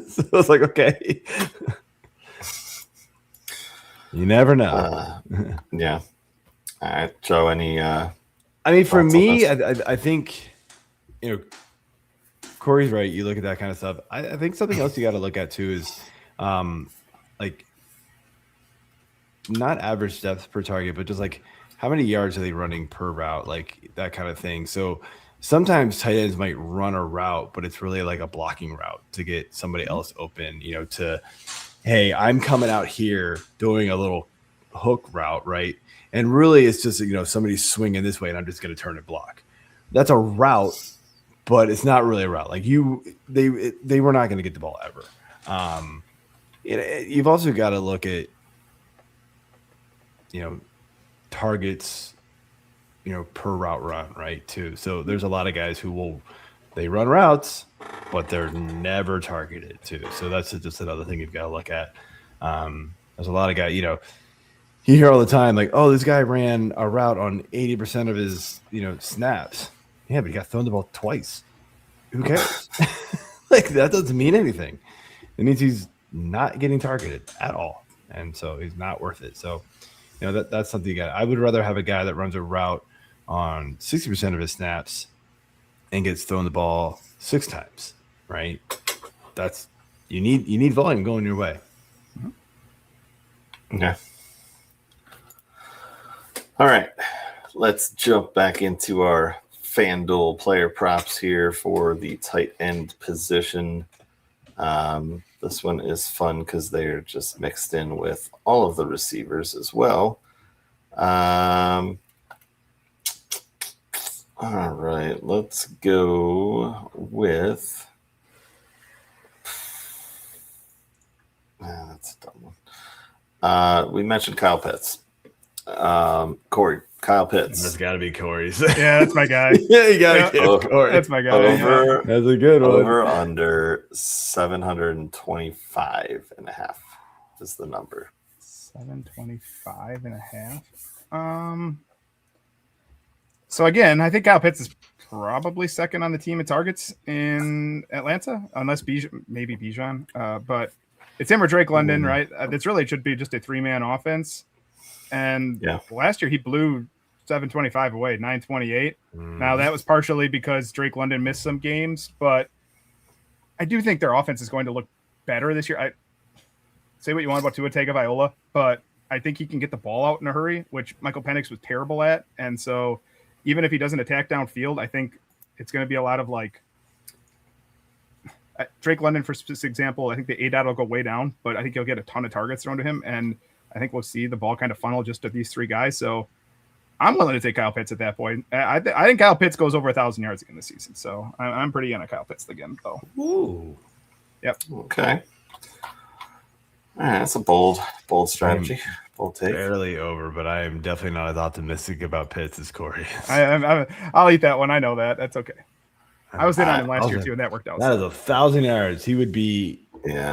So I was like, okay. You never know. Yeah. All right. Joe, any I mean, for me, I think, you know, Corey's right. You look at that kind of stuff. I think something else you got to look at too is like not average depth per target, but just like how many yards are they running per route, like that kind of thing. So sometimes tight ends might run a route, but it's really like a blocking route to get somebody else open, you know, to, hey, I'm coming out here doing a little hook route, right? And really it's just, you know, somebody's swinging this way and I'm just going to turn and block. That's a route, but it's not really a route. Like they were not going to get the ball ever. You've also got to look at, you know, targets, you know, per route run, right, too. So there's a lot of guys who they run routes, but they're never targeted too. So that's just another thing you've got to look at. There's a lot of guys, you know, you hear all the time like, oh, this guy ran a route on 80% of his, you know, snaps. Yeah, but he got thrown the ball twice. Who cares? Like that doesn't mean anything. It means he's not getting targeted at all. And so he's not worth it. So, you know, that's something you got. I would rather have a guy that runs a route on 60% of his snaps and gets thrown the ball 6 times, right? That's you need volume going your way. Yeah. All right. Let's jump back into our FanDuel player props here for the tight end position. This one is fun because they're just mixed in with all of the receivers as well. All right, let's go with. That's a dumb one. We mentioned Kyle Pitts. Corey, Kyle That's Pitts. got to be Corey's. Yeah, that's my guy. Yeah, you got to give Corey. That's my guy. Over, That's a good one. Over under 725.5 is the number. 725.5. So again, I think Kyle Pitts is probably second on the team in targets in Atlanta, unless maybe Bijan. But it's him or Drake London, right? This really should be just a 3-man offense. And last year he blew 725 away, 928. Now that was partially because Drake London missed some games, but I do think their offense is going to look better this year. I say what you want about Tua Tagovailoa, but I think he can get the ball out in a hurry, which Michael Penix was terrible at. And so even if he doesn't attack downfield, I think it's going to be a lot of like Drake London, for example. I think the ADOT will go way down, but I think he'll get a ton of targets thrown to him. And I think we'll see the ball kind of funnel just to these three guys. So I'm willing to take Kyle Pitts at that point. I think Kyle Pitts goes over 1,000 yards again this season. So I'm pretty into Kyle Pitts again, though. Ooh. Yep. Okay. All right, that's a bold strategy. Bold take. Barely over, but I am definitely not as optimistic about Pitts as Corey. I'll eat that one. I know that. That's okay. I was in on him last year too, and that worked out. That is 1,000 yards. He would be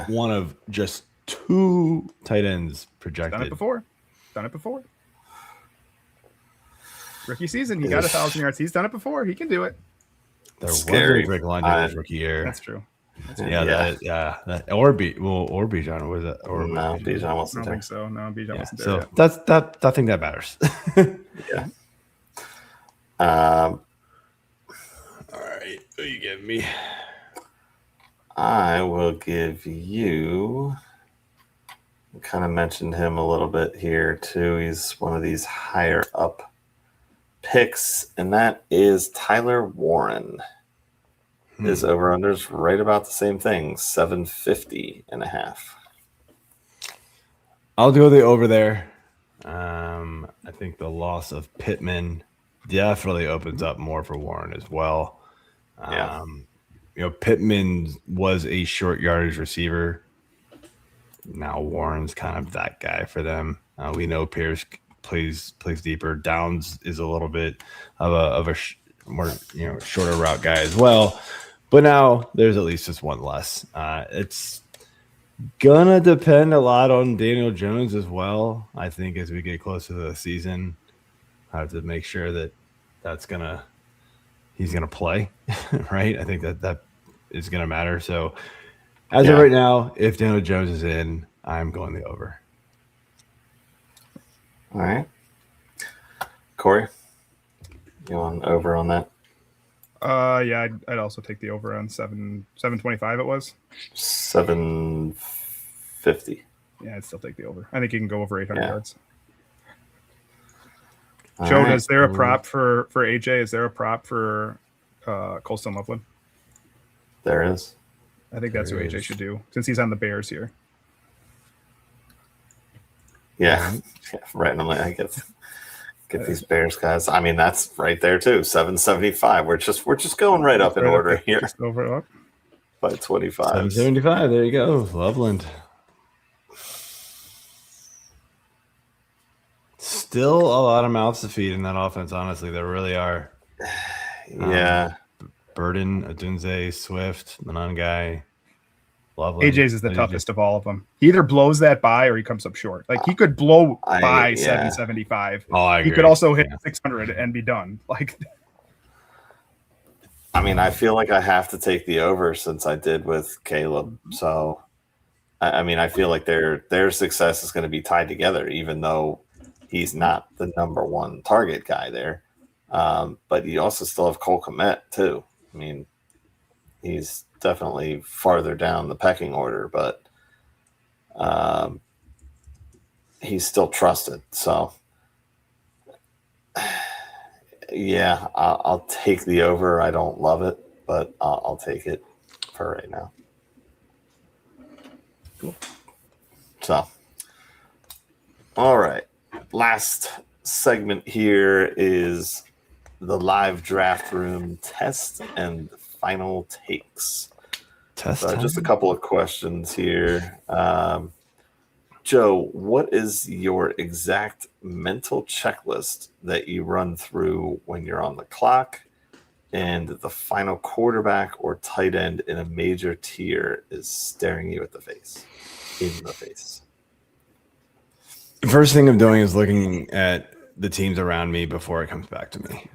one of just 2 tight ends projected. Done it before. Rookie season, he got 1,000 yards. He's done it before. He can do it. There was a Drake London his rookie year. That's true. Or Bijan was it? Or no, Bijan wasn't there. I don't think so. No, Bijan wasn't there. So that's that. I think that matters. Yeah. All right, who you give me? I will give you. I kind of mentioned him a little bit here too. He's one of these higher up picks, and that is Tyler Warren. His over-unders right about the same thing, 750.5. I'll go the over there. I think the loss of Pittman definitely opens up more for Warren as well. Pittman was a short yardage receiver. Now Warren's kind of that guy for them. We know Pierce plays deeper. Downs is a little bit of a more shorter route guy as well. But now there's at least just one less. It's gonna depend a lot on Daniel Jones as well. I think as we get closer to the season, I have to make sure that he's gonna play, right? I think that is gonna matter. So as of right now, if Daniel Jones is in, I'm going the over. All right, Corey, you want over on that? Yeah, I'd also take the over on 725. It was 750. Yeah, I'd still take the over. I think you can go over 800 yards. All Joe, right. is there a prop for AJ? Is there a prop for Colston Loveland? There is. I think that's what AJ should do since he's on the Bears here. Yeah, right. And I'm like, I get these Bears guys. I mean, that's right there too. 775. We're just going right up in order here. Just over up by 25. 775. There you go, Loveland. Still a lot of mouths to feed in that offense. Honestly, there really are. Yeah. Burden, Adunze, Swift, Manangai, Loveland. AJ's is the toughest of all of them. He either blows that by or he comes up short. Like he could blow by 775. Oh, I agree. He could also hit 600 and be done. Like, I mean, I feel like I have to take the over since I did with Caleb. So, I mean, I feel like their success is going to be tied together, even though he's not the number one target guy there. But you also still have Cole Kmet too. I mean, he's definitely farther down the pecking order, but he's still trusted. So, yeah, I'll take the over. I don't love it, but I'll take it for right now. Cool. So, all right. Last segment here is the live draft room test and final takes. Test so just a couple of questions here. Joe, what is your exact mental checklist that you run through when you're on the clock and the final quarterback or tight end in a major tier is staring you in the face? First thing I'm doing is looking at the teams around me before it comes back to me.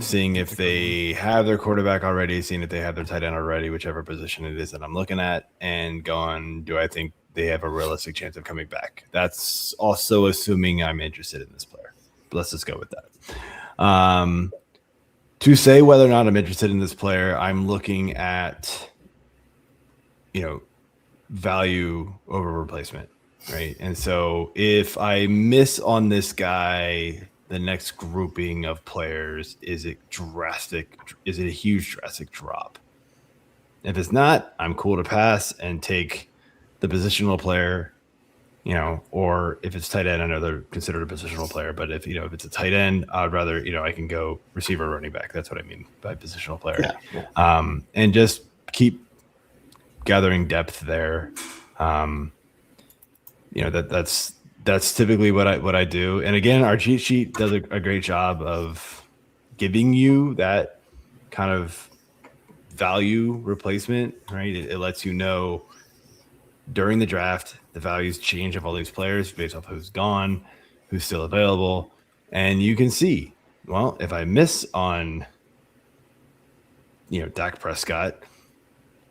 Seeing if they have their quarterback already, seeing if they have their tight end already, whichever position it is that I'm looking at, and going, do I think they have a realistic chance of coming back? That's also assuming I'm interested in this player. But let's just go with that. To say whether or not I'm interested in this player, I'm looking at, value over replacement, right? And so if I miss on this guy, the next grouping of players, is it drastic? Is it a huge drastic drop? If it's not, I'm cool to pass and take the positional player, or if it's tight end, I know they're considered a positional player, but if it's a tight end, I'd rather, I can go receiver, running back. That's what I mean by positional player. Yeah. And just keep gathering depth there. That's typically what I do. And again, our cheat sheet does a great job of giving you that kind of value replacement, right? It lets you know during the draft, the values change of all these players based off who's gone, who's still available. And you can see, well, if I miss on, Dak Prescott,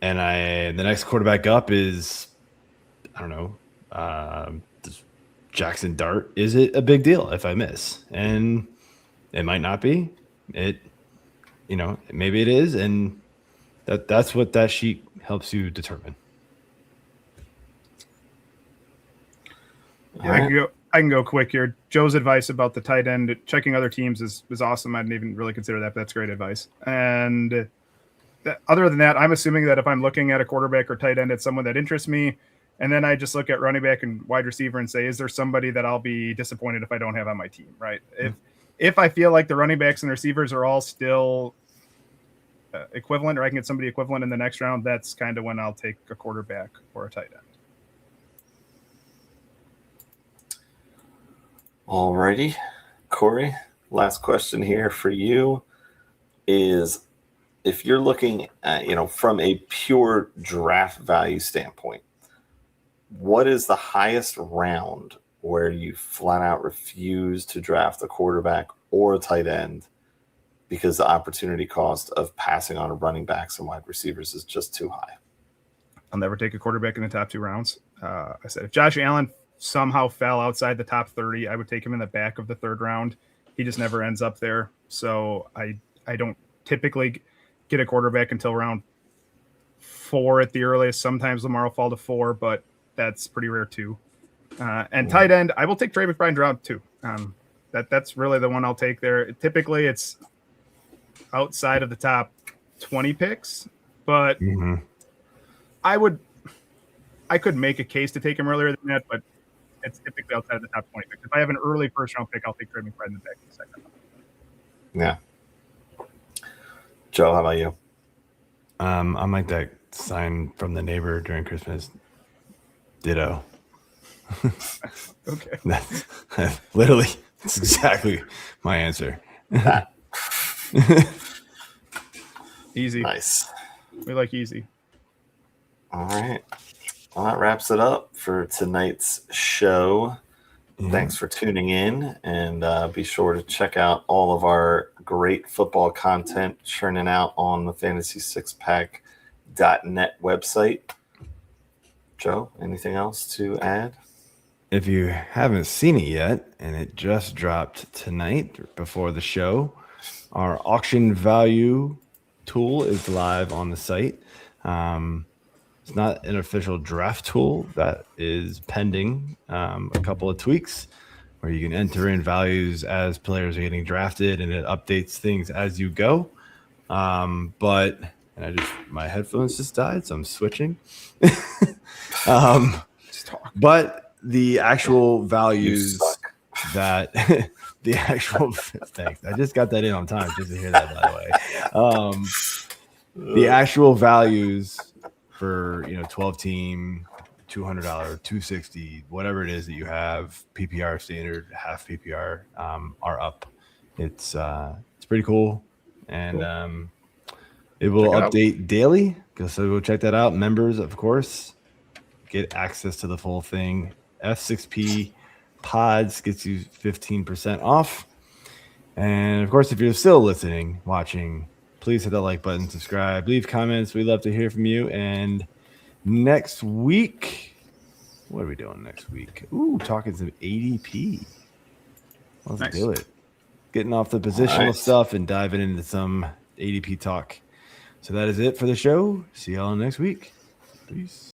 and the next quarterback up is, I don't know, Jackson Dart, is it a big deal if I miss? And it might not be. Maybe it is, and that's what that sheet helps you determine. Yeah, I can go quick here. Joe's advice about the tight end, checking other teams is awesome. I didn't even really consider that, but that's great advice. And other than that, I'm assuming that if I'm looking at a quarterback or tight end, it's someone that interests me. And then I just look at running back and wide receiver and say, is there somebody that I'll be disappointed if I don't have on my team, right? If I feel like the running backs and receivers are all still equivalent, or I can get somebody equivalent in the next round, that's kind of when I'll take a quarterback or a tight end. Alrighty, Corey, last question here for you is, if you're looking at, from a pure draft value standpoint, what is the highest round where you flat out refuse to draft a quarterback or a tight end because the opportunity cost of passing on running backs and wide receivers is just too high? I'll never take a quarterback in the top 2 rounds. I said, if Josh Allen somehow fell outside the top 30, I would take him in the back of the 3rd round. He just never ends up there. So I don't typically get a quarterback until round 4 at the earliest. Sometimes Lamar will fall to 4, but that's pretty rare too. And tight end, I will take Trey McBride round 2. That's really the one I'll take there. Typically it's outside of the top 20 picks, but I could make a case to take him earlier than that, but it's typically outside of the top 20 picks. If I have an early 1st round pick, I'll take Trey McBride in the back of the 2nd round. Yeah. Joe, how about you? I'm like that sign from the neighbor during Christmas. Ditto. Okay. That's literally, that's exactly my answer. Easy. Nice. We like easy. All right. Well, that wraps it up for tonight's show. Thanks for tuning in, and be sure to check out all of our great football content churning out on the fantasy6pack.net website. Joe, anything else to add? If you haven't seen it yet, and it just dropped tonight before the show, our auction value tool is live on the site. It's not an official draft tool. That is pending a couple of tweaks where you can enter in values as players are getting drafted, and it updates things as you go. But my headphones just died, so I'm switching. But the actual values that the actual thanks. I just got that in on time just to hear that, by the way. The actual values for 12 team, $200, 260, whatever it is that you have, PPR standard, half PPR, are up. It's pretty cool, and it will update daily. So go check that out. Members, of course, get access to the full thing. F6P Pods gets you 15% off. And of course, if you're still listening, watching, please hit that like button, subscribe, leave comments. We'd love to hear from you. And next week, what are we doing next week? Ooh, talking some ADP. Let's do it. Getting off the positional stuff and diving into some ADP talk. So that is it for the show. See y'all next week. Peace.